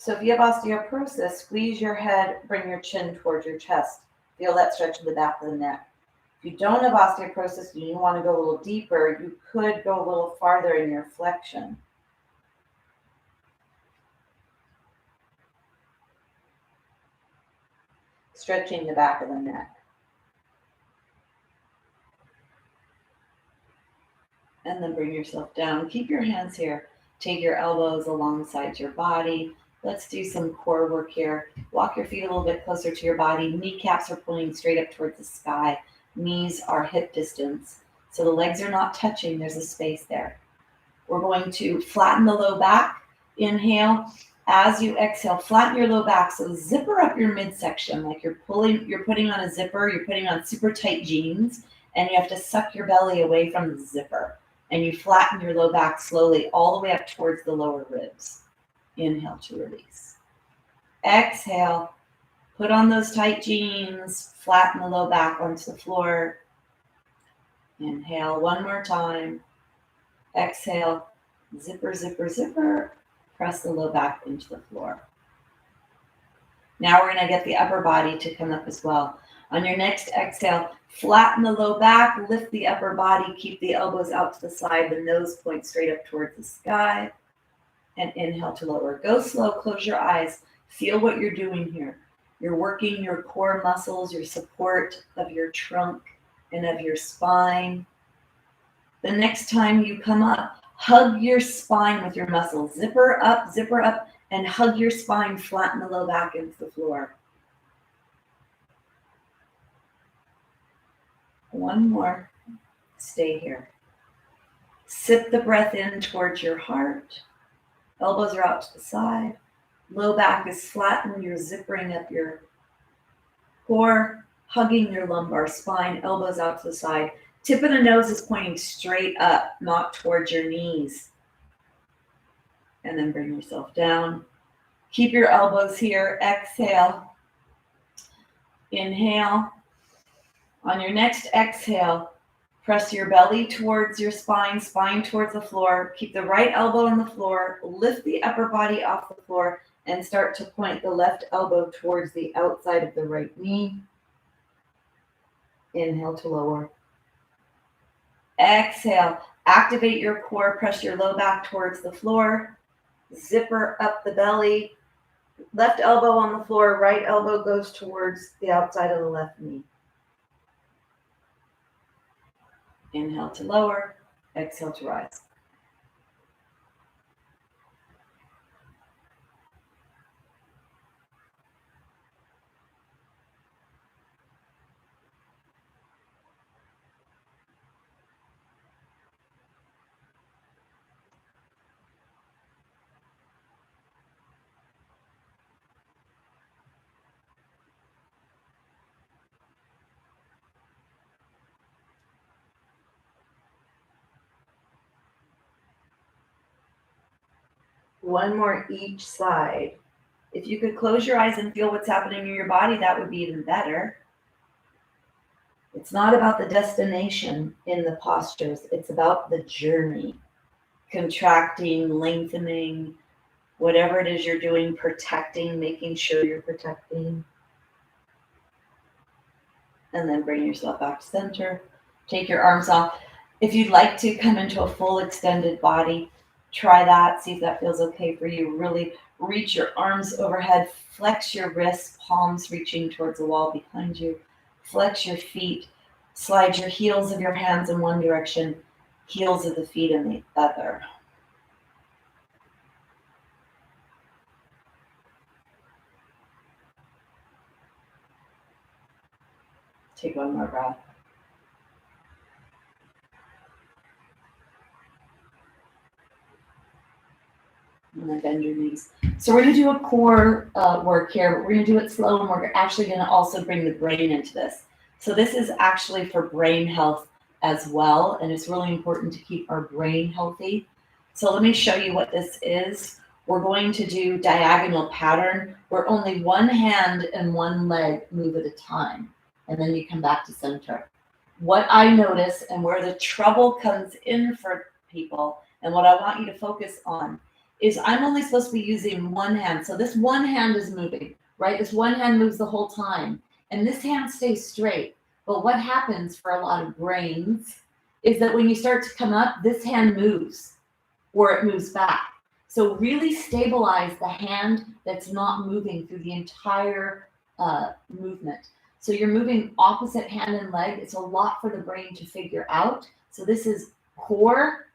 So if you have osteoporosis, squeeze your head, bring your chin towards your chest. Feel that stretch in the back of the neck. If you don't have osteoporosis and you want to go a little deeper, you could go a little farther in your flexion. Stretching the back of the neck. And then bring yourself down. Keep your hands here. Take your elbows alongside your body. Let's do some core work here. Walk your feet a little bit closer to your body. Kneecaps are pointing straight up towards the sky. Knees are hip distance. So the legs are not touching. There's a space there. We're going to flatten the low back. Inhale. As you exhale, flatten your low back. So zipper up your midsection like you're putting on a zipper. You're putting on super tight jeans and you have to suck your belly away from the zipper. And you flatten your low back slowly all the way up towards the lower ribs. Inhale to release. Exhale, put on those tight jeans, flatten the low back onto the floor. Inhale one more time. Exhale, zipper, zipper, zipper. Press the low back into the floor. Now we're going to get the upper body to come up as well. On your next exhale, flatten the low back, lift the upper body, keep the elbows out to the side, the nose points straight up towards the sky, and inhale to lower. Go slow, close your eyes, feel what you're doing here. You're working your core muscles, your support of your trunk and of your spine. The next time you come up, hug your spine with your muscles. Zipper up, and hug your spine, flatten the low back into the floor. One more. Stay here. Sip the breath in towards your heart. Elbows are out to the side. Low back is flattened. You're zippering up your core, hugging your lumbar spine, elbows out to the side. Tip of the nose is pointing straight up, not towards your knees. And then bring yourself down. Keep your elbows here. Exhale. Inhale. On your next exhale, press your belly towards your spine, spine towards the floor. Keep the right elbow on the floor. Lift the upper body off the floor and start to point the left elbow towards the outside of the right knee. Inhale to lower. Exhale. Activate your core. Press your low back towards the floor. Zipper up the belly. Left elbow on the floor. Right elbow goes towards the outside of the left knee. Inhale to lower, exhale to rise. One more each side. If you could close your eyes and feel what's happening in your body, that would be even better. It's not about the destination in the postures. It's about the journey. Contracting, lengthening, whatever it is you're doing, protecting, making sure you're protecting. And then bring yourself back to center. Take your arms off. If you'd like to come into a full extended body, try that. See if that feels okay for you. Really Reach your arms overhead, flex your wrists, palms reaching towards the wall behind you. Flex your feet, slide your heels of your hands in one direction, heels of the feet in the other. Take one more breath. And then bend your knees. So we're going to do a core work here, but we're going to do it slow, and we're actually going to also bring the brain into this. So this is actually for brain health as well, and it's really important to keep our brain healthy. So let me show you what this is. We're going to do diagonal pattern where only one hand and one leg move at a time, and then you come back to center. What I notice and where the trouble comes in for people, and what I want you to focus on, is I'm only supposed to be using one hand. So this one hand is moving, right? This one hand moves the whole time, and this hand stays straight. But what happens for a lot of brains is that when you start to come up, this hand moves or it moves back. So really stabilize the hand that's not moving through the entire movement. So you're moving opposite hand and leg. It's a lot for the brain to figure out. So this is core,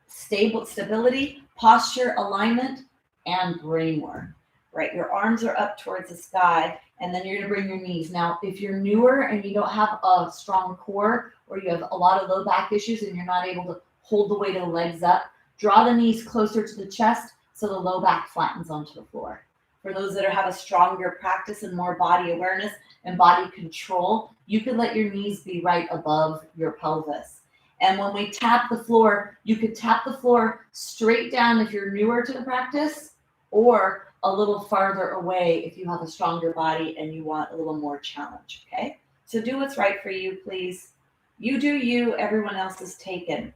stability, posture, alignment, and brain work, right? Your arms are up towards the sky, and then you're gonna bring your knees. Now, if you're newer and you don't have a strong core, or you have a lot of low back issues and you're not able to hold the weight of the legs up, draw the knees closer to the chest so the low back flattens onto the floor. For those that have a stronger practice and more body awareness and body control, you can let your knees be right above your pelvis. And when we tap the floor, you could tap the floor straight down if you're newer to the practice, or a little farther away if you have a stronger body and you want a little more challenge, okay? So do what's right for you, please. You do you, everyone else is taken.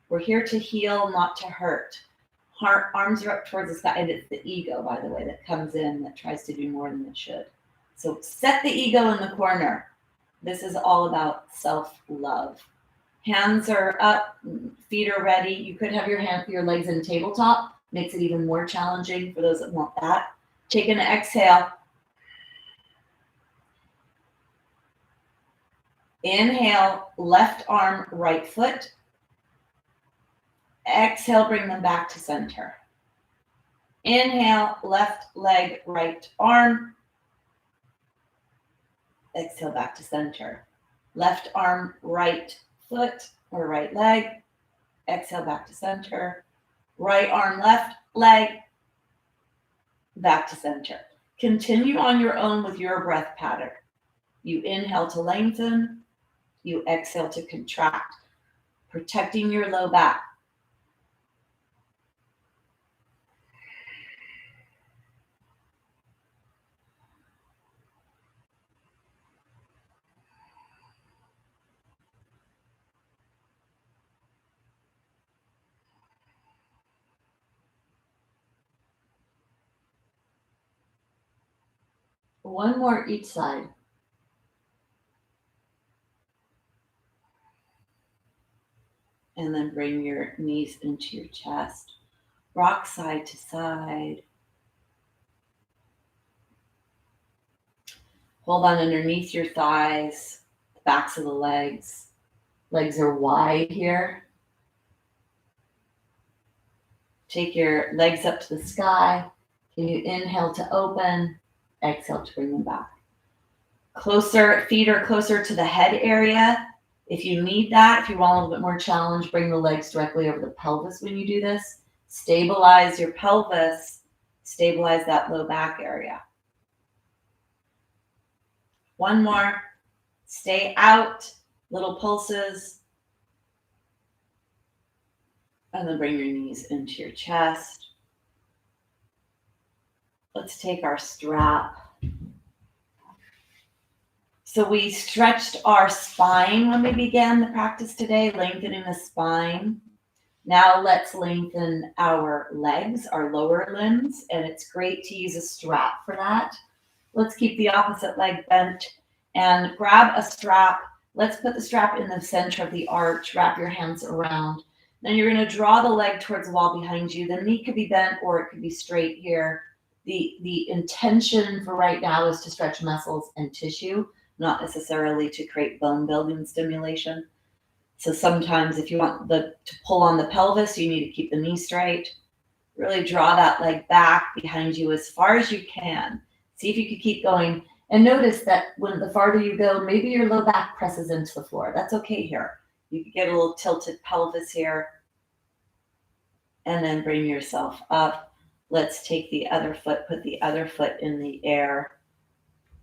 We're here to heal, not to hurt. Arms are up towards the sky, and it's the ego, by the way, that comes in that tries to do more than it should. So set the ego in the corner. This is all about self-love. Hands are up, feet are ready. You could have your legs in tabletop. Makes it even more challenging for those that want that. Take an exhale. Inhale, left arm, right foot. Exhale, bring them back to center. Inhale, left leg, right arm. Exhale, back to center. Left arm, right foot or right leg. Exhale, back to center. Right arm, left leg, back to center. Continue on your own with your breath pattern. You inhale to lengthen. You exhale to contract, protecting your low back. One more each side. And then bring your knees into your chest. Rock side to side. Hold on underneath your thighs, the backs of the legs. Legs are wide here. Take your legs up to the sky. Can you inhale to open? Exhale to bring them back. Closer, feet are closer to the head area. If you need that, if you want a little bit more challenge, bring the legs directly over the pelvis when you do this. Stabilize your pelvis, stabilize that low back area. One more. Stay out, little pulses. And then bring your knees into your chest. Let's take our strap. So we stretched our spine when we began the practice today, lengthening the spine. Now let's lengthen our legs, our lower limbs, and it's great to use a strap for that. Let's keep the opposite leg bent and grab a strap. Let's put the strap in the center of the arch, wrap your hands around. Then you're going to draw the leg towards the wall behind you. The knee could be bent or it could be straight here. The intention for right now is to stretch muscles and tissue, not necessarily to create bone building stimulation. So sometimes if you want to pull on the pelvis, you need to keep the knee straight. Really draw that leg back behind you as far as you can. See if you can keep going. And notice that when the farther you go, maybe your low back presses into the floor. That's okay here. You can get a little tilted pelvis here. And then bring yourself up. Let's take the other foot, put the other foot in the air.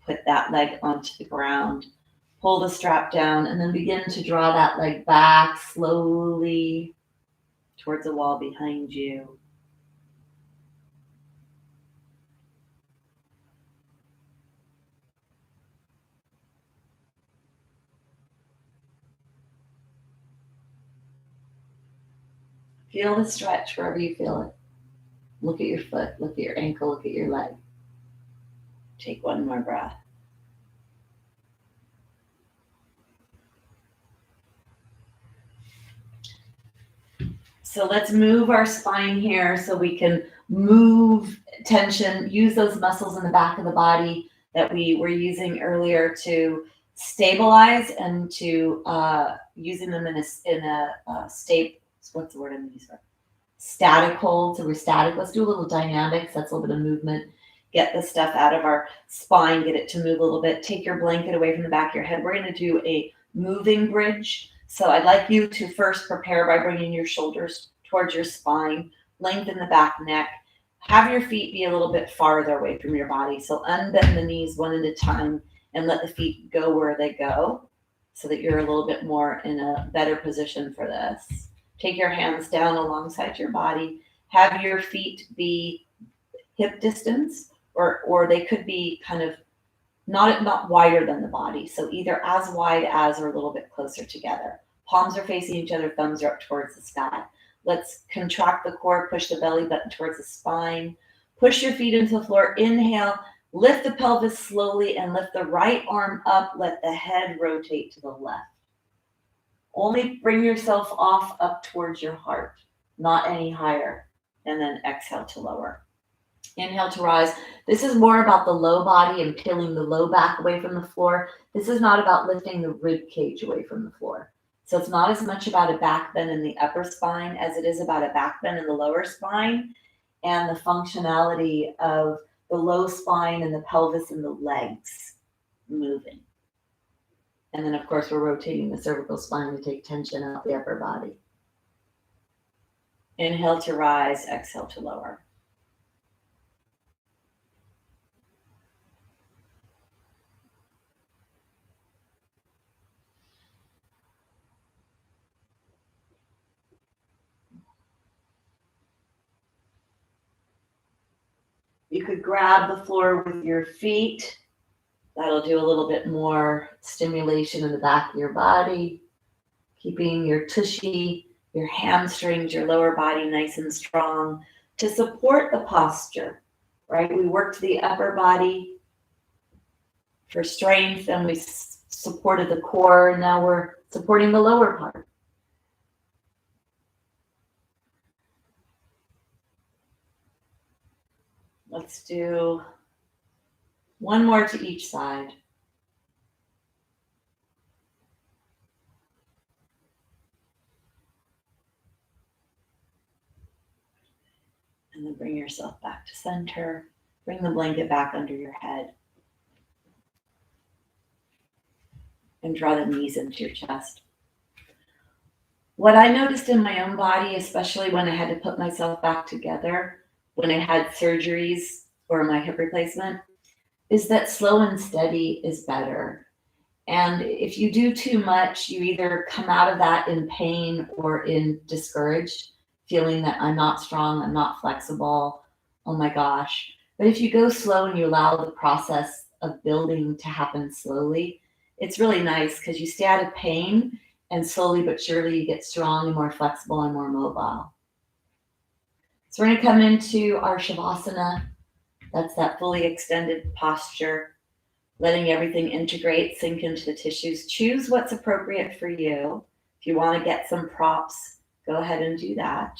Put that leg onto the ground. Pull the strap down and then begin to draw that leg back slowly towards the wall behind you. Feel the stretch wherever you feel it. Look at your foot, look at your ankle, look at your leg. Take one more breath. So let's move our spine here so we can move tension, use those muscles in the back of the body that we were using earlier to stabilize and to using them in a state, what's the word I'm using for? Static hold. So we're static. Let's do a little dynamics. That's a little bit of movement. Get the stuff out of our spine, get it to move a little bit. Take your blanket away from the back of your head. We're going to do a moving bridge. So I'd like you to first prepare by bringing your shoulders towards your spine, lengthen the back neck. Have your feet be a little bit farther away from your body. So unbend the knees one at a time and let the feet go where they go so that you're a little bit more in a better position for this. Take your hands down alongside your body. Have your feet be hip distance, or they could be kind of not wider than the body. So either as wide as or a little bit closer together. Palms are facing each other, thumbs are up towards the sky. Let's contract the core, push the belly button towards the spine. Push your feet into the floor. Inhale, lift the pelvis slowly and lift the right arm up. Let the head rotate to the left. Only bring yourself off up towards your heart, not any higher. And then exhale to lower. Inhale to rise. This is more about the low body and peeling the low back away from the floor. This is not about lifting the rib cage away from the floor. So it's not as much about a back bend in the upper spine as it is about a back bend in the lower spine and the functionality of the low spine and the pelvis and the legs moving. And then, of course, we're rotating the cervical spine to take tension out the upper body. Inhale to rise, exhale to lower. You could grab the floor with your feet. That'll do a little bit more stimulation in the back of your body, keeping your tushy, your hamstrings, your lower body nice and strong to support the posture, right? We worked the upper body for strength and we supported the core, and now we're supporting the lower part. Let's do one more to each side. And then bring yourself back to center. Bring the blanket back under your head. And draw the knees into your chest. What I noticed in my own body, especially when I had to put myself back together, when I had surgeries or my hip replacement, is that slow and steady is better. And if you do too much, you either come out of that in pain or in discouraged, feeling that I'm not strong, I'm not flexible, oh my gosh. But if you go slow and you allow the process of building to happen slowly, it's really nice because you stay out of pain and slowly but surely you get strong and more flexible and more mobile. So we're going to come into our Shavasana. That's that fully extended posture, letting everything integrate, sink into the tissues. Choose what's appropriate for you. If you want to get some props, go ahead and do that.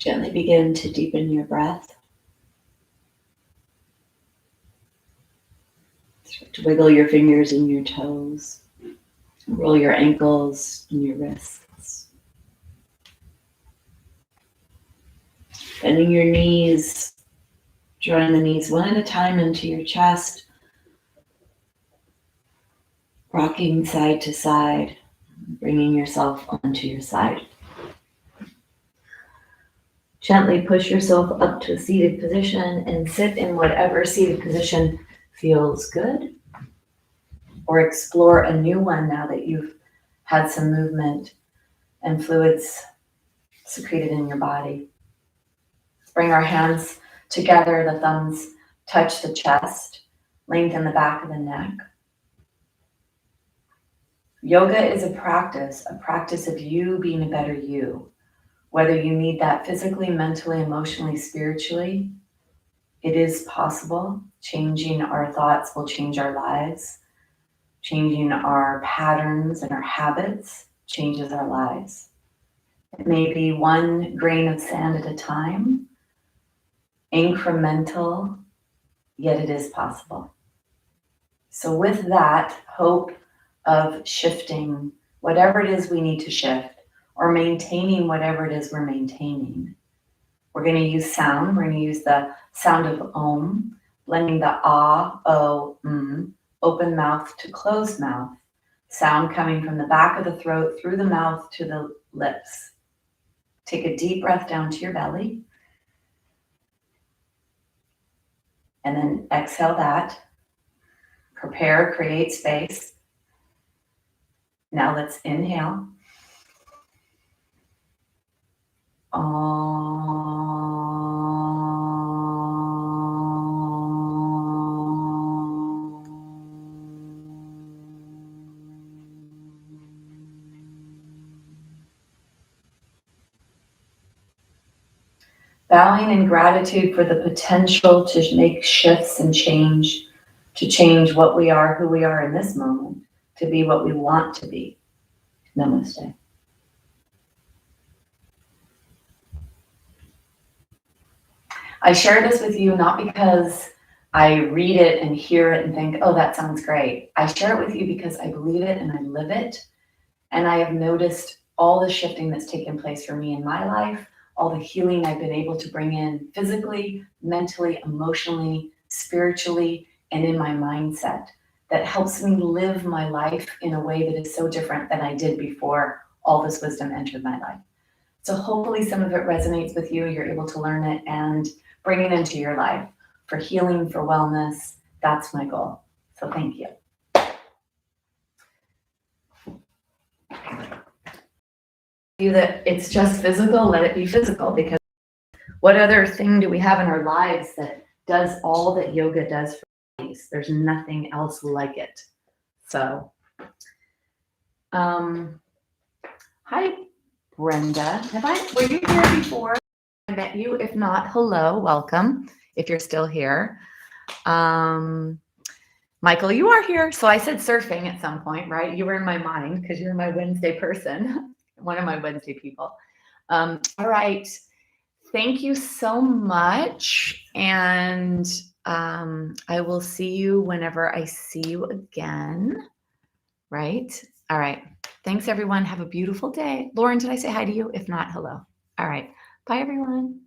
Gently begin to deepen your breath. Start to wiggle your fingers and your toes. Roll your ankles and your wrists. Bending your knees, drawing the knees one at a time into your chest. rocking side to side, bringing yourself onto your side. Gently push yourself up to a seated position and sit in whatever seated position feels good, or explore a new one now that you've had some movement and fluids secreted in your body. Bring our hands together, the thumbs touch the chest, lengthen the back of the neck. Yoga is a practice of you being a better you. Whether you need that physically, mentally, emotionally, spiritually, it is possible. Changing our thoughts will change our lives. Changing our patterns and our habits changes our lives. It may be one grain of sand at a time, incremental, yet it is possible. So with that hope of shifting whatever it is we need to shift, or maintaining whatever it is we're maintaining, we're going to use sound. We're going to use the sound of Om, blending the ah, o, open mouth to closed mouth, sound coming from the back of the throat, through the mouth to the lips. Take a deep breath down to your belly, and then exhale that. Prepare, create space. Now let's inhale. Bowing in gratitude for the potential to make shifts and change, to change what we are, who we are in this moment, to be what we want to be. Namaste. I share this with you not because I read it and hear it and think, oh, that sounds great. I share it with you because I believe it and I live it. And I have noticed all the shifting that's taken place for me in my life, all the healing I've been able to bring in physically, mentally, emotionally, spiritually, and in my mindset that helps me live my life in a way that is so different than I did before all this wisdom entered my life. So hopefully some of it resonates with you. You're able to learn it and bring it into your life for healing, for wellness. That's my goal. So thank you. That it's just physical, let it be physical, because what other thing do we have in our lives that does all that yoga does for bodies? There's nothing else like it. So, hi, Brenda. Were you here before? I met you. If not, hello, welcome. If you're still here. Michael, you are here. So I said surfing at some point, right? You were in my mind because you're my Wednesday person. One of my Wednesday people. All right. Thank you so much. And I will see you whenever I see you again. Right? All right. Thanks, everyone. Have a beautiful day. Lauren, did I say hi to you? If not, hello. All right. Bye, everyone.